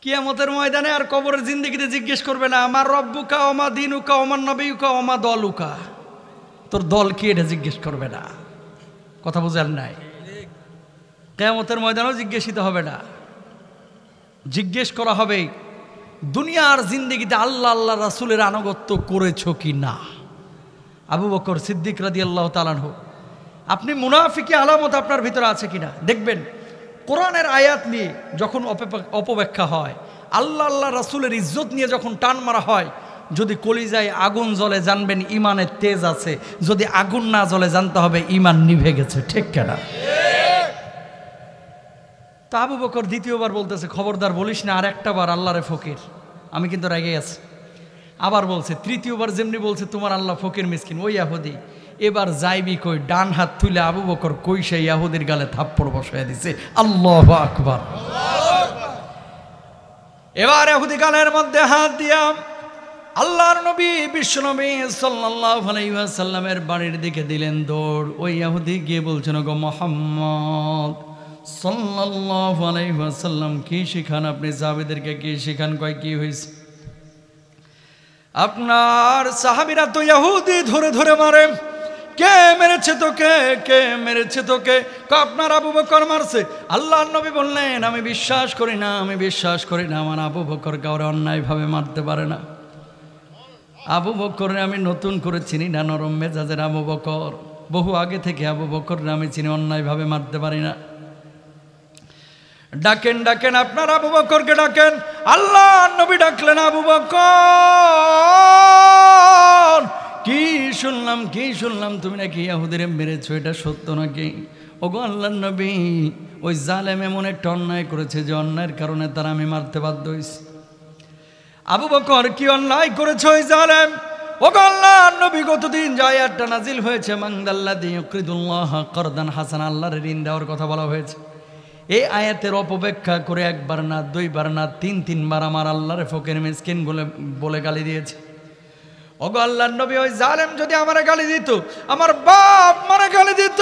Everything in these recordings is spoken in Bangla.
কিয়ামতের ময়দানে আর কবরের জিন্দেগিতে জিজ্ঞেস করবে না আমার রব্বুকা ওমা দিনুকা ওমান নবিয়ুকা ওমা দলুকা, তোর দল কি এটা জিজ্ঞেস করবে না। কথা বুঝেন নাই? কিয়ামতের ময়দানেও জিজ্ঞেসিত হবে না, জিজ্ঞেস করা হবে দুনিয়ার জিন্দেগিতে আল্লাহ আল্লাহ রাসূলের আনুগত্য করেছো কি না। আবু বকর সিদ্দিক রাদিয়াল্লাহু তাআলা আনহু, আপনি মুনাফিকি আলামত আপনার ভিতরে আছে কিনা দেখবেন। কোরআনের আয়াত নিয়ে যখন অপব্যাখ্যা হয়, আল্লাহ আল্লাহ রাসূলের ইজ্জত নিয়ে যখন টান মারা হয়, যদি কলিজায় আগুন জ্বলে জানবেন ইমানের তেজ আছে, যদি আগুন না জ্বলে জানতে হবে ইমান নিভে গেছে। ঠিক কেনা? তা আবু বকর দ্বিতীয়বার বলতেছে খবরদার বলিস না আর একটা বার আল্লাহরে ফকির, আমি কিন্তু রেগে আছি। আবার বলছে, তৃতীয়বার যেমনি বলছে তোমার আল্লাহ ফকির মিসকিন, ওই ইয়াহুদি এবার যাইবি কই, ডান হাত তুলে আবু বকর কই সেই ইয়াহুদির গালে থাপ্পড় বসায় দিছে। আল্লাহু আকবার। এবার ইয়াহুদি গালের মধ্যে হাত দিয়া আল্লাহর নবী বিশ্বনবী সাল্লাল্লাহু আলাইহি ওয়াসাল্লামের বাড়ির দিকে দিলেন দৌড়। ওই ইয়াহুদি গিয়ে বলছেন, গো মুহাম্মদ সাল্লাল্লাহু আলাইহি ওয়াসাল্লাম কি শিখান আপনি সাহাবীদেরকে, কি শিখান? কয় কি হয়েছে? আপনার সাহাবীরা তো ইহুদি ধরে ধরে মারে। কে মেরেছে তোকে, কে মেরেছে তোকে? আপনার আবু বকর মারছে। আল্লাহর নবী বললেন, আমি বিশ্বাস করি না, আমি বিশ্বাস করি না আমার আবু বকর কাউরে অন্যায়ভাবে মারতে পারে না। আবু বকরে আমি নতুন করে চিনি না, নরম মেজাজের আবু বকর, বহু আগে থেকে আবু বকর আমি চিনি, অন্যায়ভাবে মারতে পারি না। ডাকেন ডাকেন, আপনার আবু বকরকে ডাকেন। আল্লাহ নবী ডাকলেন, আবু বকর কি শুনলাম, কি শুনলাম তুমি নাকি ইহুদিরে মেরেছো, এটা সত্য নাকি? ওগো আল্লাহর নবী, ওই জালেম এমন একটা অন্যায় করেছে যে অন্যায়ের কারণে তারা আমি মারতে বাধ্য হয়েছি। আবু বকর কি অন্যায় করেছে ওই জালেম? ওগো আল্লাহর নবী, কতদিন যায় একটা নাজিল হয়েছে মানদাল্লাযী ইউকরিদুল্লাহ করদান হাসান, আল্লাহর ঋণ দেওয়ার কথা বলা হয়েছে। এই আয়াতের অপব্যাখ্যা করে একবার না, দুইবার না, তিনবার আমার আল্লাহর ফকির মিসকিন বলে গালি দিয়েছে। ওগো আল্লাহর নবী, ওই জালেম যদি আমারে গালি দিত, আমার বাপ মারে গালি দিত,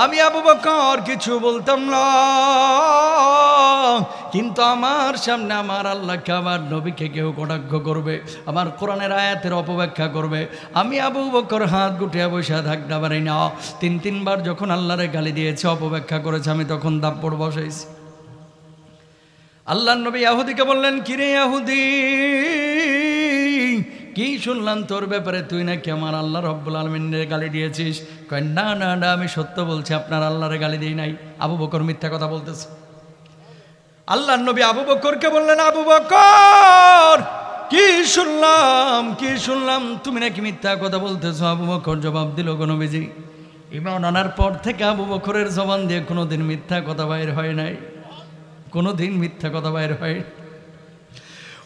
আমি আবু বকর কিছু বলতাম না। কিন্তু আমার সামনে আমার আল্লাহকে, আমার নবীকে কেউ কটাক্ষ করবে, আমার কোরআনের আয়াতের অপব্যাখ্যা করবে, আমি আবু বকর হাত গুটিয়ে বসে থাকতে পারি না। তিনবার যখন আল্লাহরে গালি দিয়েছে, অপব্যাখ্যা করেছে, আমি তখন দাপ্পড় বসাইছি। আল্লাহর নবী ইহুদিকে বললেন, কিরে ইহুদি, কি শুনলাম তোর ব্যাপারে, তুই নাকি আমার আল্লাহ রব্বুল আলামিনের গালি দিয়েছিস? কয় না না না, আমি সত্য বলছি, আপনার আল্লাহরে গালি দিই নাই। আবু বকর মিথ্যা কথা বলতেছে। আল্লাহর নবী আবু বকরকে বললেন, আবু বকর কি শুনলাম, কি শুনলাম, তুমি নাকি মিথ্যা কথা বলতেছো? আবু বকর জবাব দিল, গো নবীজি, ঈমান আনার পর থেকে আবু বকরের জবান দিয়ে কোনোদিন মিথ্যা কথা বাইর হয় নাই, কোনোদিন মিথ্যা কথা বাইর হয়।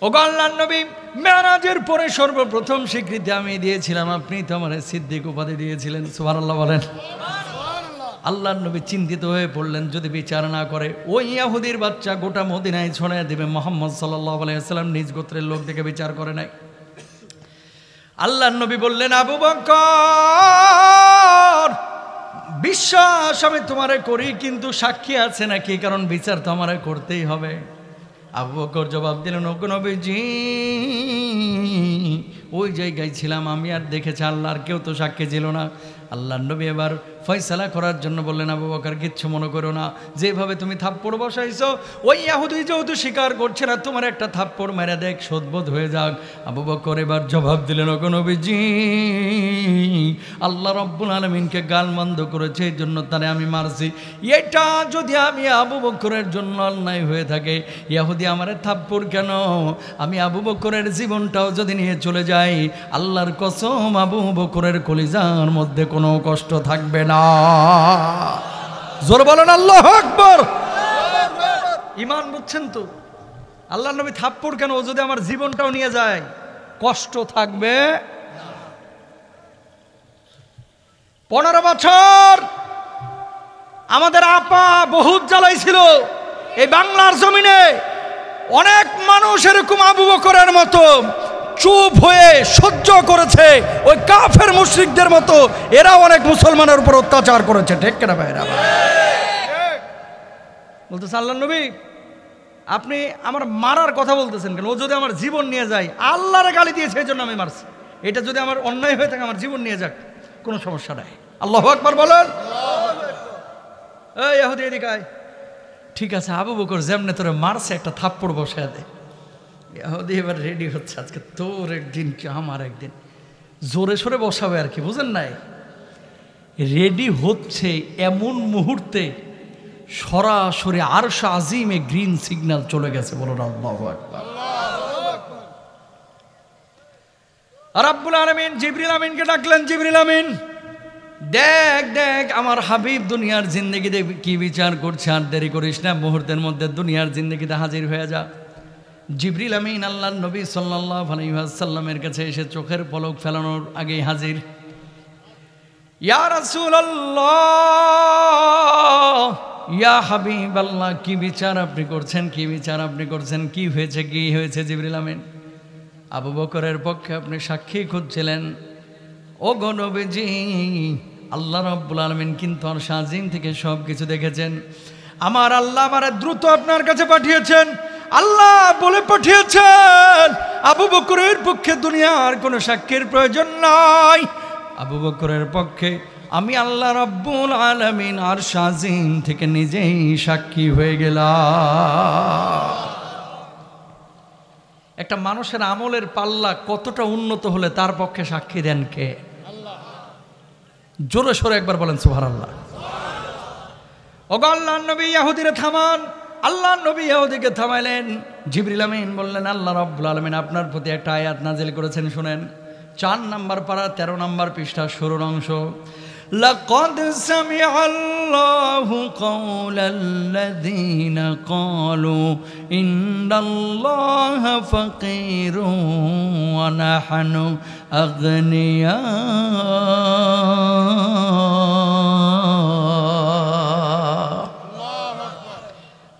ওগো আল্লাহর নবী, মেরাজের পরে সর্বপ্রথম স্বীকৃতি আমি দিয়েছিলাম, আপনি তো আমার সিদ্দিক উপাধি দিয়েছিলেন। সুবহানাল্লাহ বলেন। আল্লাহর নবী চিন্তিত হয়ে পড়লেন, যদি বিচার না করে ওই ইহুদির বাচ্চা গোটা মদিনায় ছড়ায় দেবে। মুহাম্মদ সাল্লাল্লাহু আলাইহি ওয়াসাল্লাম নিজ গোত্রের লোক দেখে বিচার করে নাই। আল্লাহর নবী বললেন, আবু বকর বিশ্বাস আমি তোমারে করি, কিন্তু সাক্ষী আছে নাকি? কারণ বিচার তো আমারে করতেই হবে। আবু বকর জবাব দিলেন, ওগো নবীজি, ওই জায়গায় ছিলাম আমি, আর দেখেছি আল্লাহর কেউ তো সাক্ষী ছিল না। আল্লাহর নবী এবার ফয়সালা করার জন্য বললেন, আবু বকর কিচ্ছু মনে করো না, যেভাবে তুমি থাপ্পড় বসাইছো ওই ইহুদি যেহেতু স্বীকার করছে না, তোমার একটা থাপ্পড় মেরে দেখ, শোধবোধ হয়ে যাক। আবু বকর এবার জবাব দিলেন, ওগো নবীজি, আল্লাহ রব্বুল আলামিনকে গালমন্দ করেছে, এই জন্য তারে আমি মারছি। এটা যদি আমি আবু বকরের জন্য অন্যায় হয়ে থাকে, ইহুদি আমারে থাপ্পড় কেন? আমি আবু বকরের জীবনটাও যদি নিয়ে চলে যাই, আল্লাহর কসম আবু বকরের কলিজার মধ্যে কোনো কষ্ট থাকবে না। জোর বলেন আল্লাহু আকবার। ঈমান বুঝছেন তো? আল্লাহর নবী থাপ্পড় কেন? ও যদি আমার জীবনটাও নিয়ে যায়, কষ্ট থাকবে। 15 বছর আমাদের আপা বহুত জ্বালাইছিল এই বাংলার জমিনে। অনেক মানুষ এরকম আবু বকরের মতো চুপ হয়ে সহ্য করেছে, ওই কাফের মুশরিকদের মতো এরা অনেক মুসলমানের উপর অত্যাচার করেছে। ঠিক কিনা ভাইরা? বলতেছে আল্লাহর নবী, আপনি আমার মারার কথা বলতেছেন কেন? ও যদি আমার জীবন নিয়ে যায়, আল্লাহর গালি দিয়েছে এই জন্য আমি মারছি। এটা যদি আমার অন্যায় হয়ে থাকে, আমার জীবন নিয়ে যাক, কোনো সমস্যা নাই। আল্লাহু আকবার বলেন। এই ইহুদি এদিকে আয়। ঠিক আছে, আবু বকর যেমনে তোরে মারছে একটা থাপ্পড় বসায় দে। ইহুদি এবার রেডি হচ্ছে, আজকে তোর একদিন কি আমার একদিন, জোরে সোরে বসাবে আর কি, বুঝেন নাই? রেডি হচ্ছে এমন মুহূর্তে সরাসরি আরশ আজিমে গ্রিন সিগন্যাল চলে গেছে। বলুন আল্লাহু আকবার। রাব্বুল আলামিন জিবরিল আমিনকে ডাকলেন, জিবরিল আমিন দেখ দেখ আমার হাবিব দুনিয়ার জিন্দেগিতে কি বিচার করছে, আর দেরি করিস না, মুহূর্তের মধ্যে দুনিয়ার জিন্দেগিতে হাজির হয়ে যা। জিবরিল আমিন আল্লাহর নবী সাল্লাল্লাহু আলাইহি ওয়াসাল্লামের কাছে এসে চোখের পলক ফেলানোর আগেই হাজির। ইয়া রাসূলুল্লাহ, ইয়া হাবিবাল্লাহ, কি বিচার আপনি করছেন, কি বিচার আপনি করছেন, কি হয়েছে, কি হয়েছে? জিবরিল আমিন, আবু বকরের পক্ষে আপনি সাক্ষী খুঁজছিলেন। ও গো নবীজি, আল্লাহ রাব্বুল আলামিন কিন্তু আরশ আজিম থেকে সব কিছু দেখেছেন। আমার আল্লাহ আমারে দ্রুত আপনার কাছে পাঠিয়েছেন। আল্লাহ বলে পাঠিয়েছেন আবু বকরের পক্ষে দুনিয়ার কোনো সাক্ষীর প্রয়োজন নাই। আবু বকরের পক্ষে আমি আল্লাহ রাব্বুল আলামিন আরশ আজিম থেকে নিজেই সাক্ষী হয়ে গেলাম। একটা মানুষের আমলের পাল্লা কতটা উন্নত হলে তার পক্ষে সাক্ষী দেন কে? আল্লাহ। জোরে সোরে একবার বলেন সুবহানাল্লাহ। ওগো আল্লাহর নবী, ইহুদিরে থামান। আল্লাহর নবী ইহুদিকে থামাইলেন। জিবরিল আমিন বললেন, আল্লাহ রাব্বুল আলামিন আপনার প্রতি একটা আয়াত নাজিল করেছেন, শুনেন। 4 নম্বর পারা 13 নম্বর পৃষ্ঠা শুরুর অংশ। লাকাদ সামিআল্লাহু কাওলাল্লাযীনা ক্বালু ইন্নাল্লাহা ফাকীরুন ওয়া নাহনু আগনিয়া।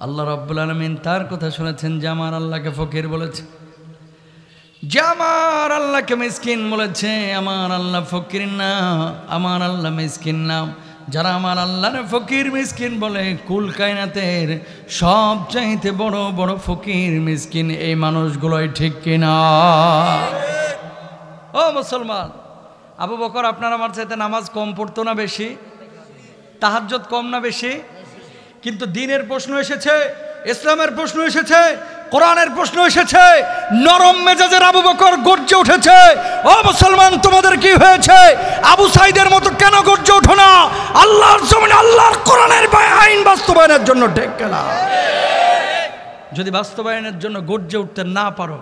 আল্লাহ রাব্বুল আলামিন তার কথা শুনেছেন যে আমার আল্লাহকে ফকির বলেছে, যে আমার আল্লাহকে মিসকিন বলেছে। আমার আল্লাহ ফকির না, আমার আল্লাহ মিসকিন না। যারা আমার আল্লাহর ফকির মিসকিন বলে, কুল কায়নাতের সবচাইতে বড় বড় ফকির মিসকিন এই মানুষগুলোই, ঠিক কিনা? ও মুসলমান, আবু বকর আপনার আমার চাইতে নামাজ কম পড়তো না বেশি? তাহাজ্জুদ কম না বেশি? কিন্তু দ্বীনের প্রশ্ন এসেছে, ইসলামের প্রশ্ন এসেছে, কোরআনের প্রশ্ন এসেছে, নরম মেজাজের আবু বকর গর্জে উঠেছে। ও মুসলমান, তোমাদের কি হয়েছে? আবু সাইদের মতো কেন গর্জে ওঠো না? আল্লাহর জমিনে আল্লাহর কোরআনের আইন বাস্তবায়নের জন্য, ঠিক কিনা? যদি বাস্তবায়নের জন্য গর্জে উঠতে না পারো,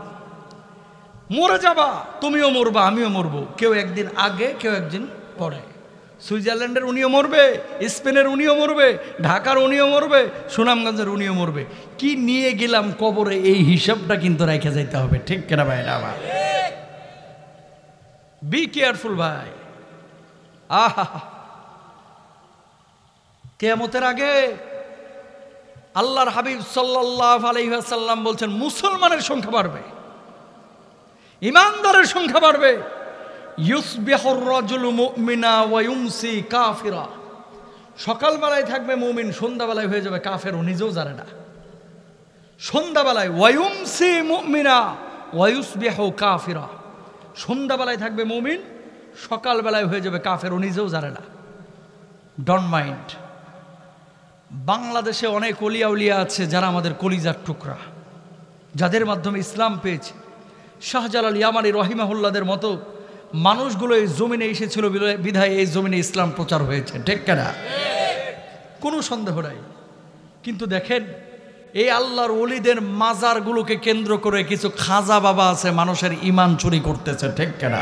মরে যাবা। তুমিও মরবা, আমিও মরবো, কেউ একদিন আগে, কেউ একদিন পরে। সুইজারল্যান্ডের উনিও মরবে, স্পেনের উনিও মরবে, ঢাকার উনিও মরবে, সুনামগঞ্জের উনিও মরবে। কি নিয়ে গেলাম কবরে, এই হিসাবটা কিন্তু রেখে যাইতে হবে, ঠিক কিনা ভাই? না ভাই, বি কেয়ারফুল ভাই। আহা, কিয়ামতের আগে আল্লাহর হাবিব সাল্লাল্লাহু আলাইহি ওয়াসাল্লাম বলছেন মুসলমানের সংখ্যা বাড়বে, ইমানদারের সংখ্যা বাড়বে। ইউসবিহুর রাজুলু মুমিনা ওয়া ইউমসি কাফিরা। সকালবেলায় থাকবে মুমিন, সন্ধ্যাবেলায় হয়ে যাবে কাফের, ও নিজেও জানে না। সন্ধ্যাবেলায় ওয়া ইউমসি মুমিনা ওয়া ইউসবিহু কাফিরা, সন্ধ্যাবেলায় থাকবে মুমিন, সকালবেলায় হয়ে যাবে কাফের, ও নিজেও জানে না। Don't mind. বাংলাদেশে অনেক ওলিয়া উলিয়া আছে যারা আমাদের কলিজার টুকরা, যাদের মাধ্যমে ইসলাম পেয়েছে। শাহজালাল ইয়ামানি রহিমাহুল্লাহদের মতো মানুষগুলো এই জমিনে এসেছিল বিধায় এই জমিনে ইসলাম প্রচার হয়েছে, ঠিক কিনা? কোনো সন্দেহ নাই। কিন্তু দেখেন, এই আল্লাহর ওলিদের মাজারগুলোকে কেন্দ্র করে কিছু খাজা বাবা আছে মানুষের ঈমান চুরি করতেছে, ঠিক কিনা?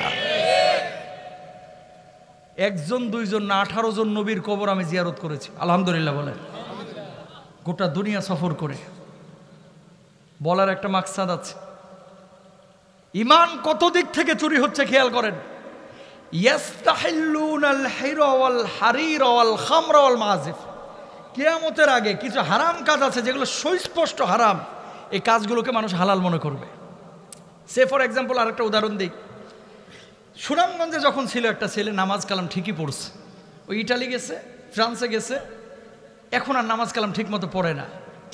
1 জন 2 জন না 18 জন নবীর কবর আমি জিয়ারত করেছি, আলহামদুলিল্লাহ বলে। গোটা দুনিয়া সফর করে। বলার একটা মাকসাদ আছে, ঈমান কত দিক থেকে চুরি হচ্ছে খেয়াল করেন। ইয়াস্তাহিল্লুনাল হিরা ওয়াল হারিরা ওয়াল খামরা ওয়াল মাযিফ। কিয়ামতের আগে কিছু হারাম কাজ আছে যেগুলো সুস্পষ্ট হারাম, এই কাজগুলোকে মানুষ হালাল মনে করবে। সে ফর এক্সাম্পল আরেকটা উদাহরণ দিই। সুনামগঞ্জে যখন ছিল একটা ছেলে, নামাজ কালাম ঠিকই পড়ছে, ওই ইটালি গেছে, ফ্রান্সে গেছে, এখন আর নামাজ কালাম ঠিক মতো পড়ে না।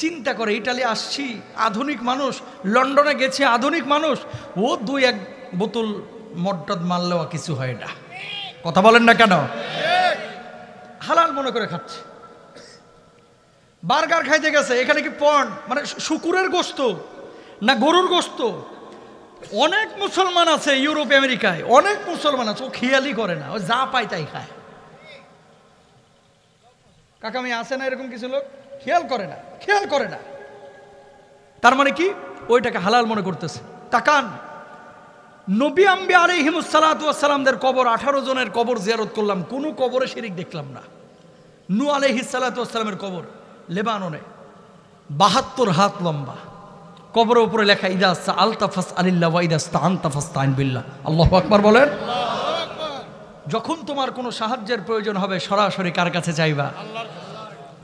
চিন্তা করে, ইটালি আসছি আধুনিক মানুষ, লন্ডনে গেছি আধুনিক মানুষ, ও 2-1 বোতল মদ মারলেও কিছু হয় না। কথা বলেন না কেন? হালাল মনে করে খাচ্ছে। বার্গার খাইতে গেছে, এখানে কি পর্ন, মানে শুকুরের গোশত না গরুর গোশত? অনেক মুসলমান আছে ইউরোপ আমেরিকায়, অনেক মুসলমান আছে, ও খেয়ালই করে না, ও যা পায় তাই খায়। কাকামি আছে না এরকম কিছু লোক? খেয়াল করে না। তার মানে কি? ওইটাকে হালাল মনে করতেছে। তাকান, নবী আম্বিয়া আলাইহিমুস সালাতু ওয়াস সালামদের কবর, 18 জনের কবর জিয়ারত করলাম, কোনো কবরে শিরিক দেখলাম না। নূহ আলাইহিস সালাতু ওয়াস সালামের কবর লেবাননে, 72 হাত লম্বা, কবরের উপরে লেখা ইদা সাআলতা ফাসআলিল্লাহ ওয়া ইদা ইসতাআনতা ফাসতাইন বিল্লাহ। আল্লাহু আকবার বলেন। যখন তোমার কোনো সাহায্যের প্রয়োজন হবে সরাসরি কার কাছে চাইবা?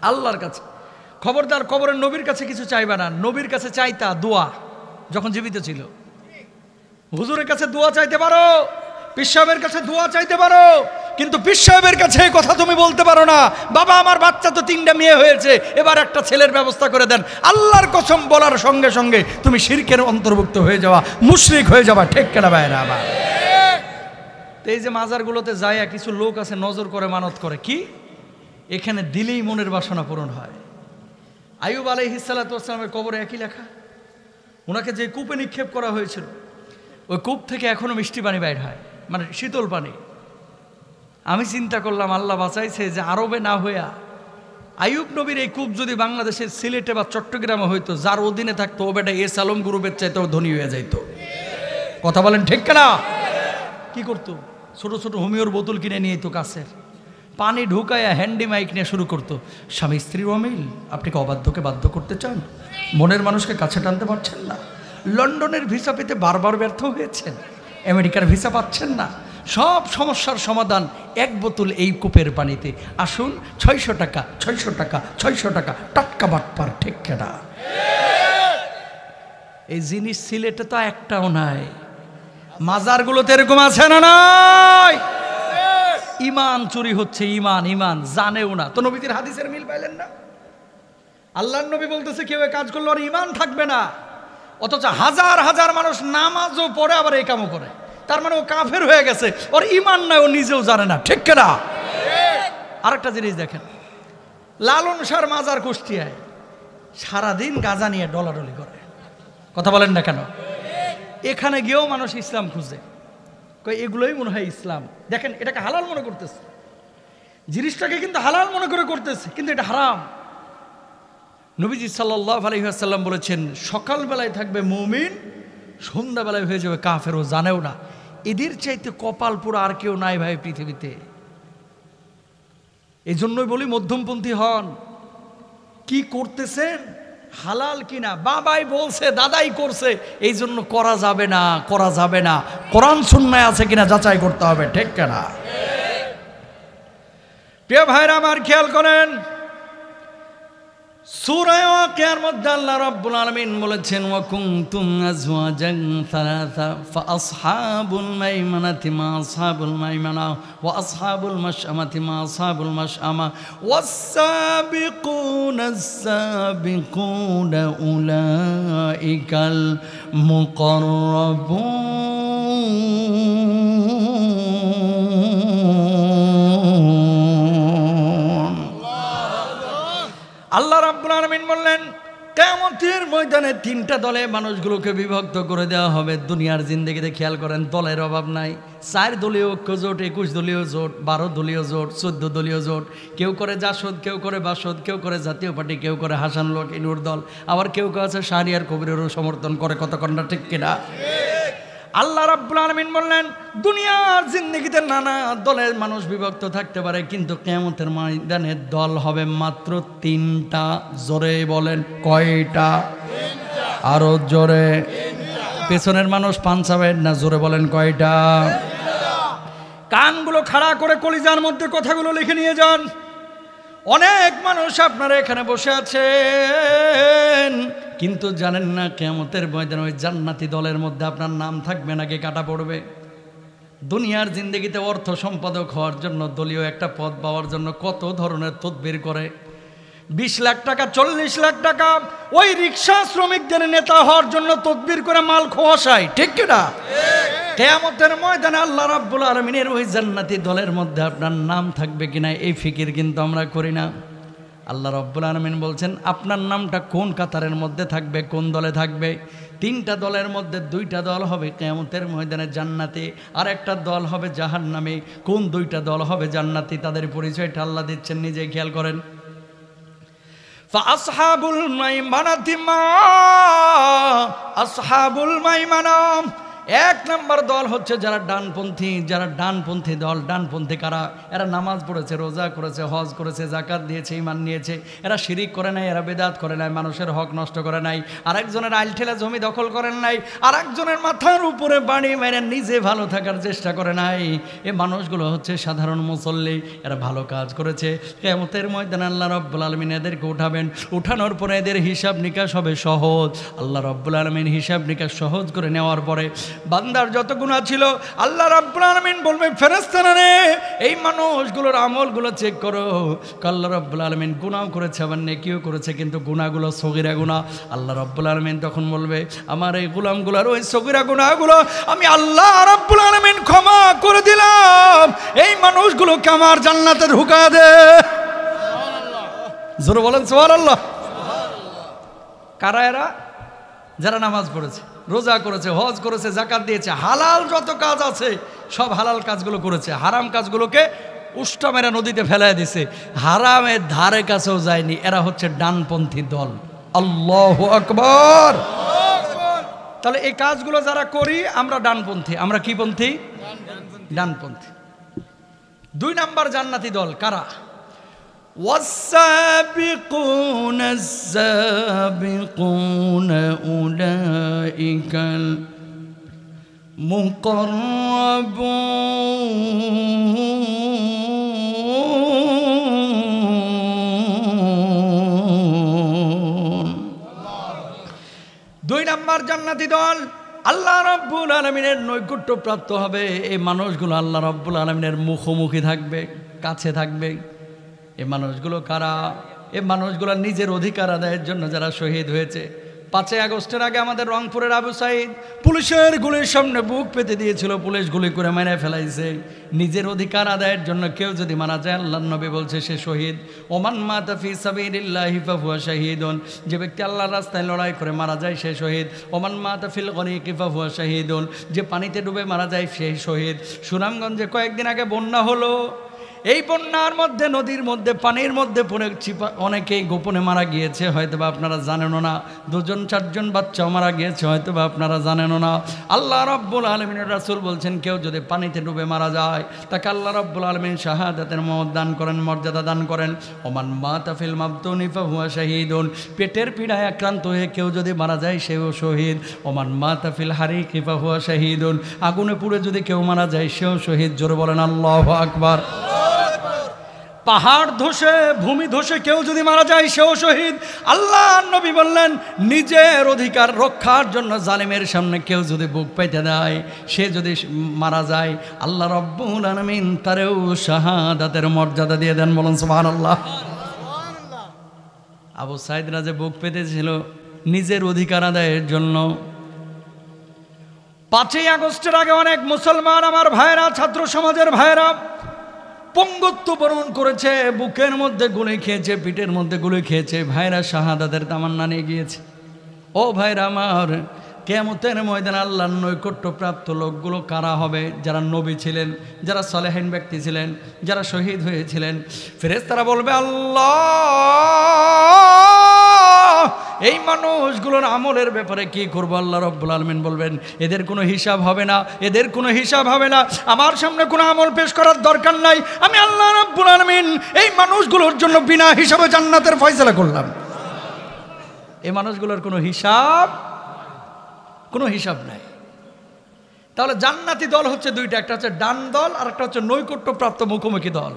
আল্লাহর কাছে। খবরদার কবরের নবীর কাছে কিছু চাইবা না। নবীর কাছে চাইতা দোয়া যখন জীবিত ছিল। হুজুরের কাছে দোয়া চাইতে পারো, পীর সাহেবের কাছে দোয়া চাইতে পারো, কিন্তু পীর সাহেবের কাছে এই কথা তুমি বলতে পারো না, বাবা আমার বাচ্চা তো 3টা মেয়ে হয়েছে, এবার একটা ছেলের ব্যবস্থা করে দেন। আল্লাহর কসম বলার সঙ্গে সঙ্গে তুমি শিরকের অন্তর্ভুক্ত হয়ে যাওয়া, মুশরিক হয়ে যাওয়া। ঠিক কেনা ভাইরা আমার? এই যে মাজারগুলোতে যায় কিছু লোক আছে নজর করে মানত করে, কি এখানে দিলেই মনের বাসনা পূরণ হয়। আইয়ুব আলাইহিস সালাতু ওয়াস সালামের কবরে একই লেখা। ওনাকে যে কূপে নিক্ষেপ করা হয়েছিল, ওই কূপ থেকে এখনো মিষ্টি পানি বাইর হয়, মানে শীতল পানি। আমি চিন্তা করলাম, আল্লাহ বাঁচাইছে যে আরবে না হইয়া আইয়ুব নবীর এই কূপ যদি বাংলাদেশের সিলেটে বা চট্টগ্রামে হইতো, যার অধীনে থাকতো, ও বেটা এস আলম গ্রুপের চাইতেও ধনী হয়ে যাইত। কথা বলেন ঠিক না? কি করতো? ছোট ছোট হোমিওর বোতল কিনে নিয়ে তো কাছের পানি ঢুকায়া হ্যান্ডি মাইক নিয়ে শুরু করতো, স্বামী স্ত্রীর অমিল, আপনি কি অবাধ্যকে বাধ্য করতে চান? মনের মানুষকে কাছে টানতে পারছেন না? লন্ডনের ভিসা পেতে বারবার ব্যর্থ হয়েছেন, আমেরিকার ভিসা পাচ্ছেন না, সব সমস্যার সমাধান এক বোতল এই কূপের পানিতে। আসুন, 600 টাকা 600 টাকা 600 টাকা, টাটকা বাটপার। ঠিক কেনা? এই জিনিস সিলেটে তো একটাও নাই। মাজারগুলোতে এরকম আছে না নাই? ইমান চুরি হচ্ছে, ইমান জানেও না তো। নবীদের হাদিসের মিল পাইলেন না? আল্লাহর নবী বলতেছে কেউ কাজ করলে ওর ইমান থাকবে না, অথচ হাজার হাজার মানুষ নামাজও পড়ে আবার এই কামও করে। তার মানে ও কাফের হয়ে গেছে, ওর ইমান নাই, ও নিজেও জানে না। ঠিক না? আরেকটা জিনিস দেখেন, লালন শাহর মাজার কুষ্টিয়ায়, সারাদিন গাঁজা নিয়ে ডলাডলি করে। কথা বলেন না কেন? এখানে গিয়েও মানুষ ইসলাম খুঁজে, এগুলোই মনে হয় ইসলাম। দেখেন, এটাকে হালাল মনে করতেছে, জিনিসটাকে কিন্তু হালাল মনে করে করতেছে, কিন্তু এটা হারাম। নবীজি সাল্লাল্লাহু আলাইহি ওয়াসাল্লাম বলেছেন, সকালবেলায় থাকবে মুমিন, সন্ধ্যাবেলায় হয়ে যাবে কাফের, ও জানেও না। এদের চাইতে কপাল পুরো আর কেউ নাই ভাই পৃথিবীতে। এই জন্যই বলি মধ্যমপন্থী হন। কি করতেছেন হালাল কিনা, বাবাই বলছে, দাদাই করছে, এই জন্য করা যাবে না, করা যাবে না। কোরআন সুন্নাহ আছে কিনা যাচাই করতে হবে। ঠিক কিনা? প্রিয় ভাইরা আমার, খেয়াল করেন, সূরা ওয়াকিয়ার মধ্যে আল্লাহ রাব্বুল আলামিন বলেছেন, ওয়া কুনতুম আজওয়াজান সালাসা ফাআসহাবুল মাইমানাতি মা আসহাবুল মাইমানা ওয়া আসহাবুল মাশআমাতি মা আসহাবুল মাশআমা ওয়াস-সাবিকুনাস সাবিকুনা উলাইকাল মুকাররাবুন। আল্লাহ রাব্বুল আলামিন বললেন, কিয়ামতের ময়দানে 3টা দলে মানুষগুলোকে বিভক্ত করে দেওয়া হবে। দুনিয়ার জিন্দেগিতে খেয়াল করেন, দলের অভাব নাই। 4 দলীয় ঐক্য জোট, 21 দলীয় জোট, 12 দলীয় জোট, 14 দলীয় জোট। কেউ করে জাসদ, কেউ করে বাসদ, কেউ করে জাতীয় পার্টি, কেউ করে হাসান লোক ইনুর দল, আবার কেউ কেউ আছে শাহরিয়ার কবিরেরও সমর্থন করে। কতক্ষণটা ঠিক কিনা? আল্লাহ রাব্বুল আলামিন বললেন, দুনিয়ার জিন্দেগিতে নানা দলের মানুষ বিভক্ত থাকতে পারে, কিন্তু কিয়ামতের ময়দানে দল হবে মাত্র 3টা। জোরে বলেন, কয়টা? আরো জোরে। পেছনের মানুষ পাঞ্চাবেন না, জোরে বলেন কয়টা? কানগুলো খাড়া করে কলিজার মধ্যে কথাগুলো লিখে নিয়ে যান। অনেক মানুষ আপনারা এখানে বসে আছেন, কিন্তু জানেন না কিয়ামতের ময়দানে ওই জান্নাতি দলের মধ্যে আপনার নাম থাকবে নাকি কাটা পড়বে। দুনিয়ার জিন্দেগিতে অর্থ সম্পাদক হওয়ার জন্য, দলীয় একটা পদ পাওয়ার জন্য কত ধরনের তদবির করে, 20 লাখ টাকা 40 লাখ টাকা ওই রিক্সা শ্রমিকদের নেতা হওয়ার জন্য তকবীর করে মাল খোয়াশায়, ঠিক কি না? কিয়ামতের ময়দানে আল্লাহ রাব্বুল আলামিনের ওই জান্নাতি দলের মধ্যে আপনার নাম থাকবে কিনা এই ফিকির কিন্তু আমরা করি না। আল্লাহ রাব্বুল আলামিন বলছেন আপনার নামটা কোন কাতারের মধ্যে থাকবে, কোন দলে থাকবে? 3টা দলের মধ্যে 2টা দল হবে কিয়ামতের ময়দানে জান্নাতি, আর একটা দল হবে জাহান্নামে। কোন 2টা দল হবে জান্নাতি তাদের পরিচয়টা আল্লাহ দিচ্ছেন, নিজে খেয়াল করেন। ফাআসহাবুল মাইমানাতি মা আসহাবুল মাইমানা, 1 নম্বর দল হচ্ছে যারা ডানপন্থী, যারা ডানপন্থী দল। ডানপন্থী কারা? এরা নামাজ পড়েছে, রোজা করেছে, হজ করেছে, জাকাত দিয়েছে, ঈমান নিয়েছে। এরা শিরিক করে নাই, এরা বেদাত করে নাই, মানুষের হক নষ্ট করে নাই, আরেকজনের আইল ঠেলা জমি দখল করেন নাই, আরেকজনের মাথার উপরে বাড়ি মেরে নিজে ভালো থাকার চেষ্টা করে নাই। এই মানুষগুলো হচ্ছে সাধারণ মুসল্লি, এরা ভালো কাজ করেছে। কিয়ামতের ময়দানে আল্লাহ রাব্বুল আলামিন এদেরকে উঠাবেন, উঠানোর পরে এদের হিসাব নিকাশ হবে সহজ। আল্লাহ রাব্বুল আলামিন হিসাব নিকাশ সহজ করে নেওয়ার পরে বান্দার যত গুনাহ ছিল আল্লাহ রাব্বুল আলামিন বলবেন ফেরেশতারা রে এই মানুষগুলোর আমলগুলো চেক করো। আল্লাহ রাব্বুল আলামিন গুনাহ করেছে আবার নেকিও করেছে, কিন্তু গুনাহগুলো সগীরা গুনাহ। আল্লাহ রাব্বুল আলামিন তখন বলবে আমার এই গোলামগুলোর ওই সগীরা গুনাহগুলো আমি আল্লাহ রাব্বুল আলামিন ক্ষমা করে দিলাম, এই মানুষগুলোকে আমার জান্নাতে ঢুকা দে। সুবহানাল্লাহ, জোরে বলেন সুবহানাল্লাহ। কারা এরা? যারা নামাজ পড়েছে, রোজা করেছে, হজ করেছে, জাকাত দিয়েছে, হালাল যত কাজ আছে সব হালাল কাজগুলো করেছে, হারাম কাজগুলোকে উষ্টা মেরা নদীতে ফেলায় দিছে, হারামের ধারে কাছেও যায়নি। এরা হচ্ছে ডানপন্থী দল। আল্লাহু আকবার। তাহলে এই কাজগুলো যারা করি আমরা ডানপন্থী। আমরা কি পন্থী? ডানপন্থী। 2 নাম্বার জান্নাতি দল কারা? والسابقون السابقون أولئك المقربون। 2 নাম্বার জান্নাতি দল আল্লাহ রাব্বুল আলামিনের নৈকট্য প্রাপ্ত হবে। এই মানুষগুলো আল্লাহ রাব্বুল আলামিনের মুখোমুখি থাকবে, কাছে থাকবে। এই মানুষগুলো কারা? এই মানুষগুলো নিজের অধিকার আদায়ের জন্য যারা শহীদ হয়েছে। 5 আগস্টের আগে আমাদের রংপুরের আবু সাইদ পুলিশের গুলির সামনে বুক পেতে দিয়েছিল, পুলিশ গুলি করে মেরে ফেলাইছে। নিজের অধিকার আদায়ের জন্য কেউ যদি মারা যায় আল্লাহর নবী বলছে সে শহীদ। ওমান মাতা ফি সাবিলিল্লাহি ফাহুয়া শাহীদুন, যে ব্যক্তি আল্লাহর রাস্তায় লড়াই করে মারা যায় সে শহীদ। ওমান মাতা ফিল গরিকি ফাহুয়া শাহীদুন, যে পানিতে ডুবে মারা যায় সে শহীদ। সুনামগঞ্জে কয়েকদিন আগে বন্যা হলো, এই বন্যার মধ্যে নদীর মধ্যে পানির মধ্যে পড়ে অনেকেই গোপনে মারা গিয়েছে, হয়তোবা আপনারা জানেনও না। 2-4জন বাচ্চাও মারা গিয়েছে, হয়তোবা আপনারা জানেনও না। আল্লাহ রাব্বুল আলামিনের রাসূল বলছেন কেউ যদি পানিতে ডুবে মারা যায় তাকে আল্লাহ রাব্বুল আলামিন শাহাদাতের মহৎ দান করেন, মর্যাদা দান করেন। ওমান মাতা ফিল মাবতুনি ফাহুয়া শাহীদুন, পেটের পীড়ায় আক্রান্ত হয়ে কেউ যদি মারা যায় সেও শহীদ। ওমান মাতা ফিল হারিকি ফাহুয়া শাহীদুন, আগুনে পুড়ে যদি কেউ মারা যায় সেও শহীদ। জোরে বলেন আল্লাহু আকবার। পাহাড় ধসে ভূমি ধসে কেউ যদি মারা যায় সেও শহীদ। আল্লাহ নবী বললেন নিজের অধিকার রক্ষার জন্য জালিমের সামনে কেউ যদি বুক পাইতে দেয়, সে যদি মারা যায় আল্লাহ রাব্বুল আলামিন তারেও শাহাদাতের মর্যাদা দিয়ে দেন। বলেন সুবহানাল্লাহ। আবু সাইদরা যে বুক পেতেছিল নিজের অধিকার আদায়ের জন্য। 5 আগস্টের আগে অনেক মুসলমান আমার ভাইরা, ছাত্র সমাজের ভাইরা পঙ্গুত্ব বরণ করেছে, বুকের মধ্যে গুলি খেয়েছে, পিঠের মধ্যে গুলি খেয়েছে। ভাইরা শাহাদাতের তামান্না নিয়ে গিয়েছে। ও ভাইরা আমার, কিয়ামতের ময়দানে আল্লাহর নৈকট্য প্রাপ্ত লোকগুলো কারা হবে? যারা নবী ছিলেন, যারা সালেহীন ব্যক্তি ছিলেন, যারা শহীদ হয়েছিলেন। ফেরেশতারা বলবে আল্লাহ এই মানুষগুলোর আমলের ব্যাপারে কি করবো? আল্লাহ রাব্বুল আলামিন বলবেন এদের কোনো হিসাব হবে না, এদের কোনো হিসাব হবে না। আমার সামনে কোনো আমল পেশ করার দরকার নাই। আমি আল্লাহ রাব্বুল আলামিন এই মানুষগুলোর জন্য বিনা হিসাবে জান্নাতের ফয়সালা করলাম। এই মানুষগুলোর কোনো হিসাব নাই। তাহলে জান্নাতি দল হচ্ছে 2টা, একটা হচ্ছে ডান দল আর একটা হচ্ছে নৈকট্যপ্রাপ্ত মুখোমুখি দল।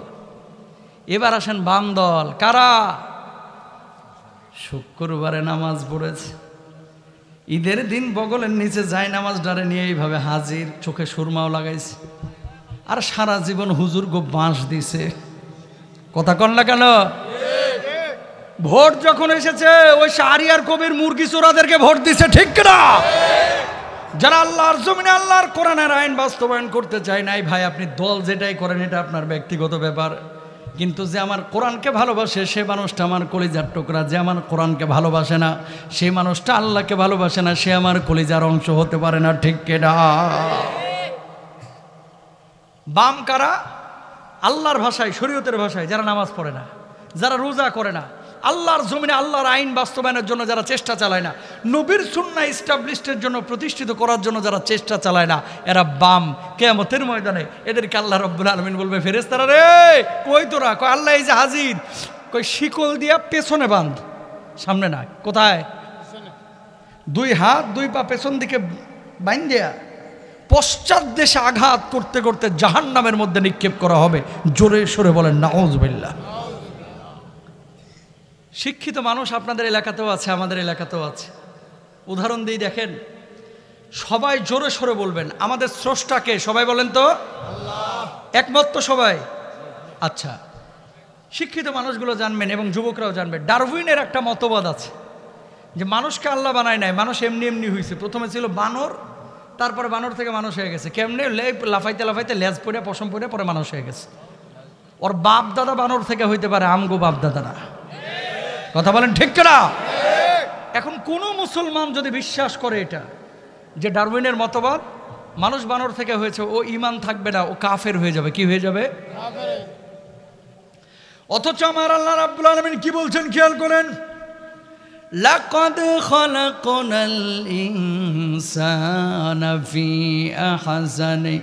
এবার আসেন বাম দল কারা? শুক্রবারে নামাজ পড়েছে, ঈদের দিন বগলের নিচে যায় নামাজ ডারে নিয়ে এইভাবে হাজির, চোখে সুরমাও লাগাইছে, আর সারা জীবন হুজুর গো বাঁশ দিছে। কথা কন না কেন? ভোট যখন এসেছে ওই শাহরিয়ার কবির মুরগি চোরাদেরকে ভোট দিছে, ঠিক না? যারা আল্লাহর জমিনে আল্লাহর কোরআনের আইন বাস্তবায়ন করতে চায় নাই, ভাই আপনি দল যেটাই করেন এটা আপনার ব্যক্তিগত ব্যাপার, কিন্তু যে আমার কোরআনকে ভালোবাসে সে মানুষটা আমার কলিজার টুকরা। যে আমার কোরআনকে ভালোবাসে না সেই মানুষটা আল্লাহকে ভালোবাসে না, সে আমার কলিজার অংশ হতে পারে না, ঠিক না? বাম কারা? আল্লাহর ভাষায়, শরীয়তের ভাষায় যারা নামাজ পড়ে না, যারা রোজা করে না, আল্লাহর জমিনে আল্লাহর আইন বাস্তবায়নের জন্য যারা চেষ্টা চালায় না, নবীর সুন্নাহ এস্টাবলিশডের জন্য, প্রতিষ্ঠিত করার জন্য যারা চেষ্টা চালায় না, এরা বাম। কিয়ামতের ময়দানে এদেরকে আল্লাহ রাব্বুল আলামিন বলবে, ফেরেশতারা রে কই তোরা? কয় আল্লাহ এই যে হাজির। কই শিকল দিয়া পেছনে বাঁধ, সামনে না। কোথায়? দুই হাত দুই পা পেছন দিকে বাইন দেয়া পশ্চাৎ দেশে আঘাত করতে করতে জাহান্নামের মধ্যে নিক্ষেপ করা হবে। জোরে সোরে বলেন নাউযুবিল্লাহ। শিক্ষিত মানুষ আপনাদের এলাকাতেও আছে, আমাদের এলাকাতেও আছে। উদাহরণ দিই, দেখেন, সবাই জোরে সোরে বলবেন আমাদের স্রষ্টাকে। সবাই বলেন তো আল্লাহ। একমত তো সবাই? আচ্ছা, শিক্ষিত মানুষগুলো জানবেন এবং যুবকরাও জানবেন, ডারউইনের একটা মতবাদ আছে যে মানুষকে আল্লাহ বানায় নাই, মানুষ এমনি এমনি হয়েছে। প্রথমে ছিল বানর, তারপরে বানর থেকে মানুষ হয়ে গেছে। কেমনে? লাফাইতে লাফাইতে লেজ পড়ে পশম পড়ে পরে মানুষ হয়ে গেছে। ওর বাপ দাদা বানর থেকে হইতে পারে, আমগো বাপ দাদা না। কথা বলেন ঠিক না? এখন কোন মুসলমান যদি বিশ্বাস করে এটা যে ডারউইনের মতবাদ মানুষ বানর থেকে হয়েছে, ও ঈমান থাকবে না, ও কাফের হয়ে যাবে। কি হয়ে যাবে? অথচ আমার আল্লাহ রাব্বুল আলামিন কি বলছেন খেয়াল করেন, লাকাদ খালাকনাল ইনসানা ফি আহসানি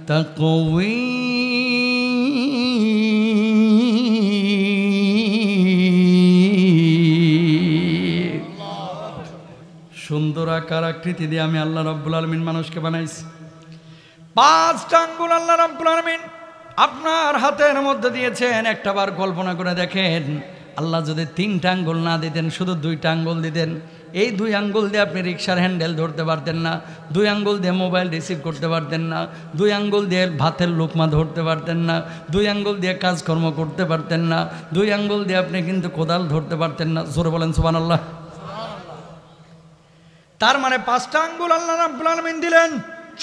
তাকওয়ীম। সুন্দর আকার আকৃতি দিয়ে আমি আল্লাহ রাব্বুল আলামিন মানুষকে বানাইছি। 5টা আঙ্গুল আল্লাহ রাব্বুল আলামিন আপনার হাতের মধ্যে দিয়েছেন। একটা বার কল্পনা করে দেখেন, আল্লাহ যদি 3টা আঙ্গুল না দিতেন, শুধু 2টা আঙ্গুল দিতেন, এই 2 আঙ্গুল দিয়ে আপনি রিক্সার হ্যান্ডেল ধরতে পারতেন না, 2 আঙ্গুল দিয়ে মোবাইল রিসিভ করতে পারতেন না, 2 আঙ্গুল দিয়ে ভাতের লোকমা ধরতে পারতেন না, 2 আঙ্গুল দিয়ে কাজকর্ম করতে পারতেন না, 2 আঙ্গুল দিয়ে আপনি কিন্তু কোদাল ধরতে পারতেন না। জোরে বলেন সুবহানাল্লাহ। তার মানে 5টা আঙ্গুল আল্লাহ রাব্বুল আলামিন দিলেন।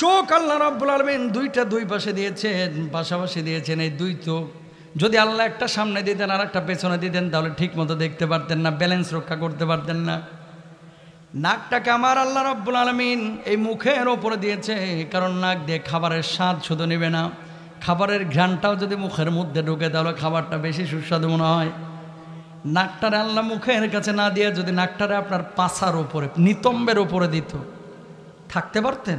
চোখ আল্লাহ রাব্বুল আলামিন 2টা 2 পাশে দিয়েছেন, পাশাপাশি দিয়েছেন। এই 2 চোখ যদি আল্লাহ একটা সামনে দিতেন আর একটা পেছনে দিতেন তাহলে ঠিক মতো দেখতে পারতেন না, ব্যালেন্স রক্ষা করতে পারতেন না। নাকটাকে আমার আল্লাহ রাব্বুল আলামিন এই মুখের ওপরে দিয়েছে, কারণ নাক দিয়ে খাবারের স্বাদ শুধু নেবে না, খাবারের ঘ্রাণটাও যদি মুখের মধ্যে ঢুকে তাহলে খাবারটা বেশি সুস্বাদু মনে হয়। নাকটারে আল্লাহ মুখের কাছে না দিয়ে যদি নাকটারে আপনার পাছার ওপরে, নিতম্বের ওপরে দিত, থাকতে পারতেন?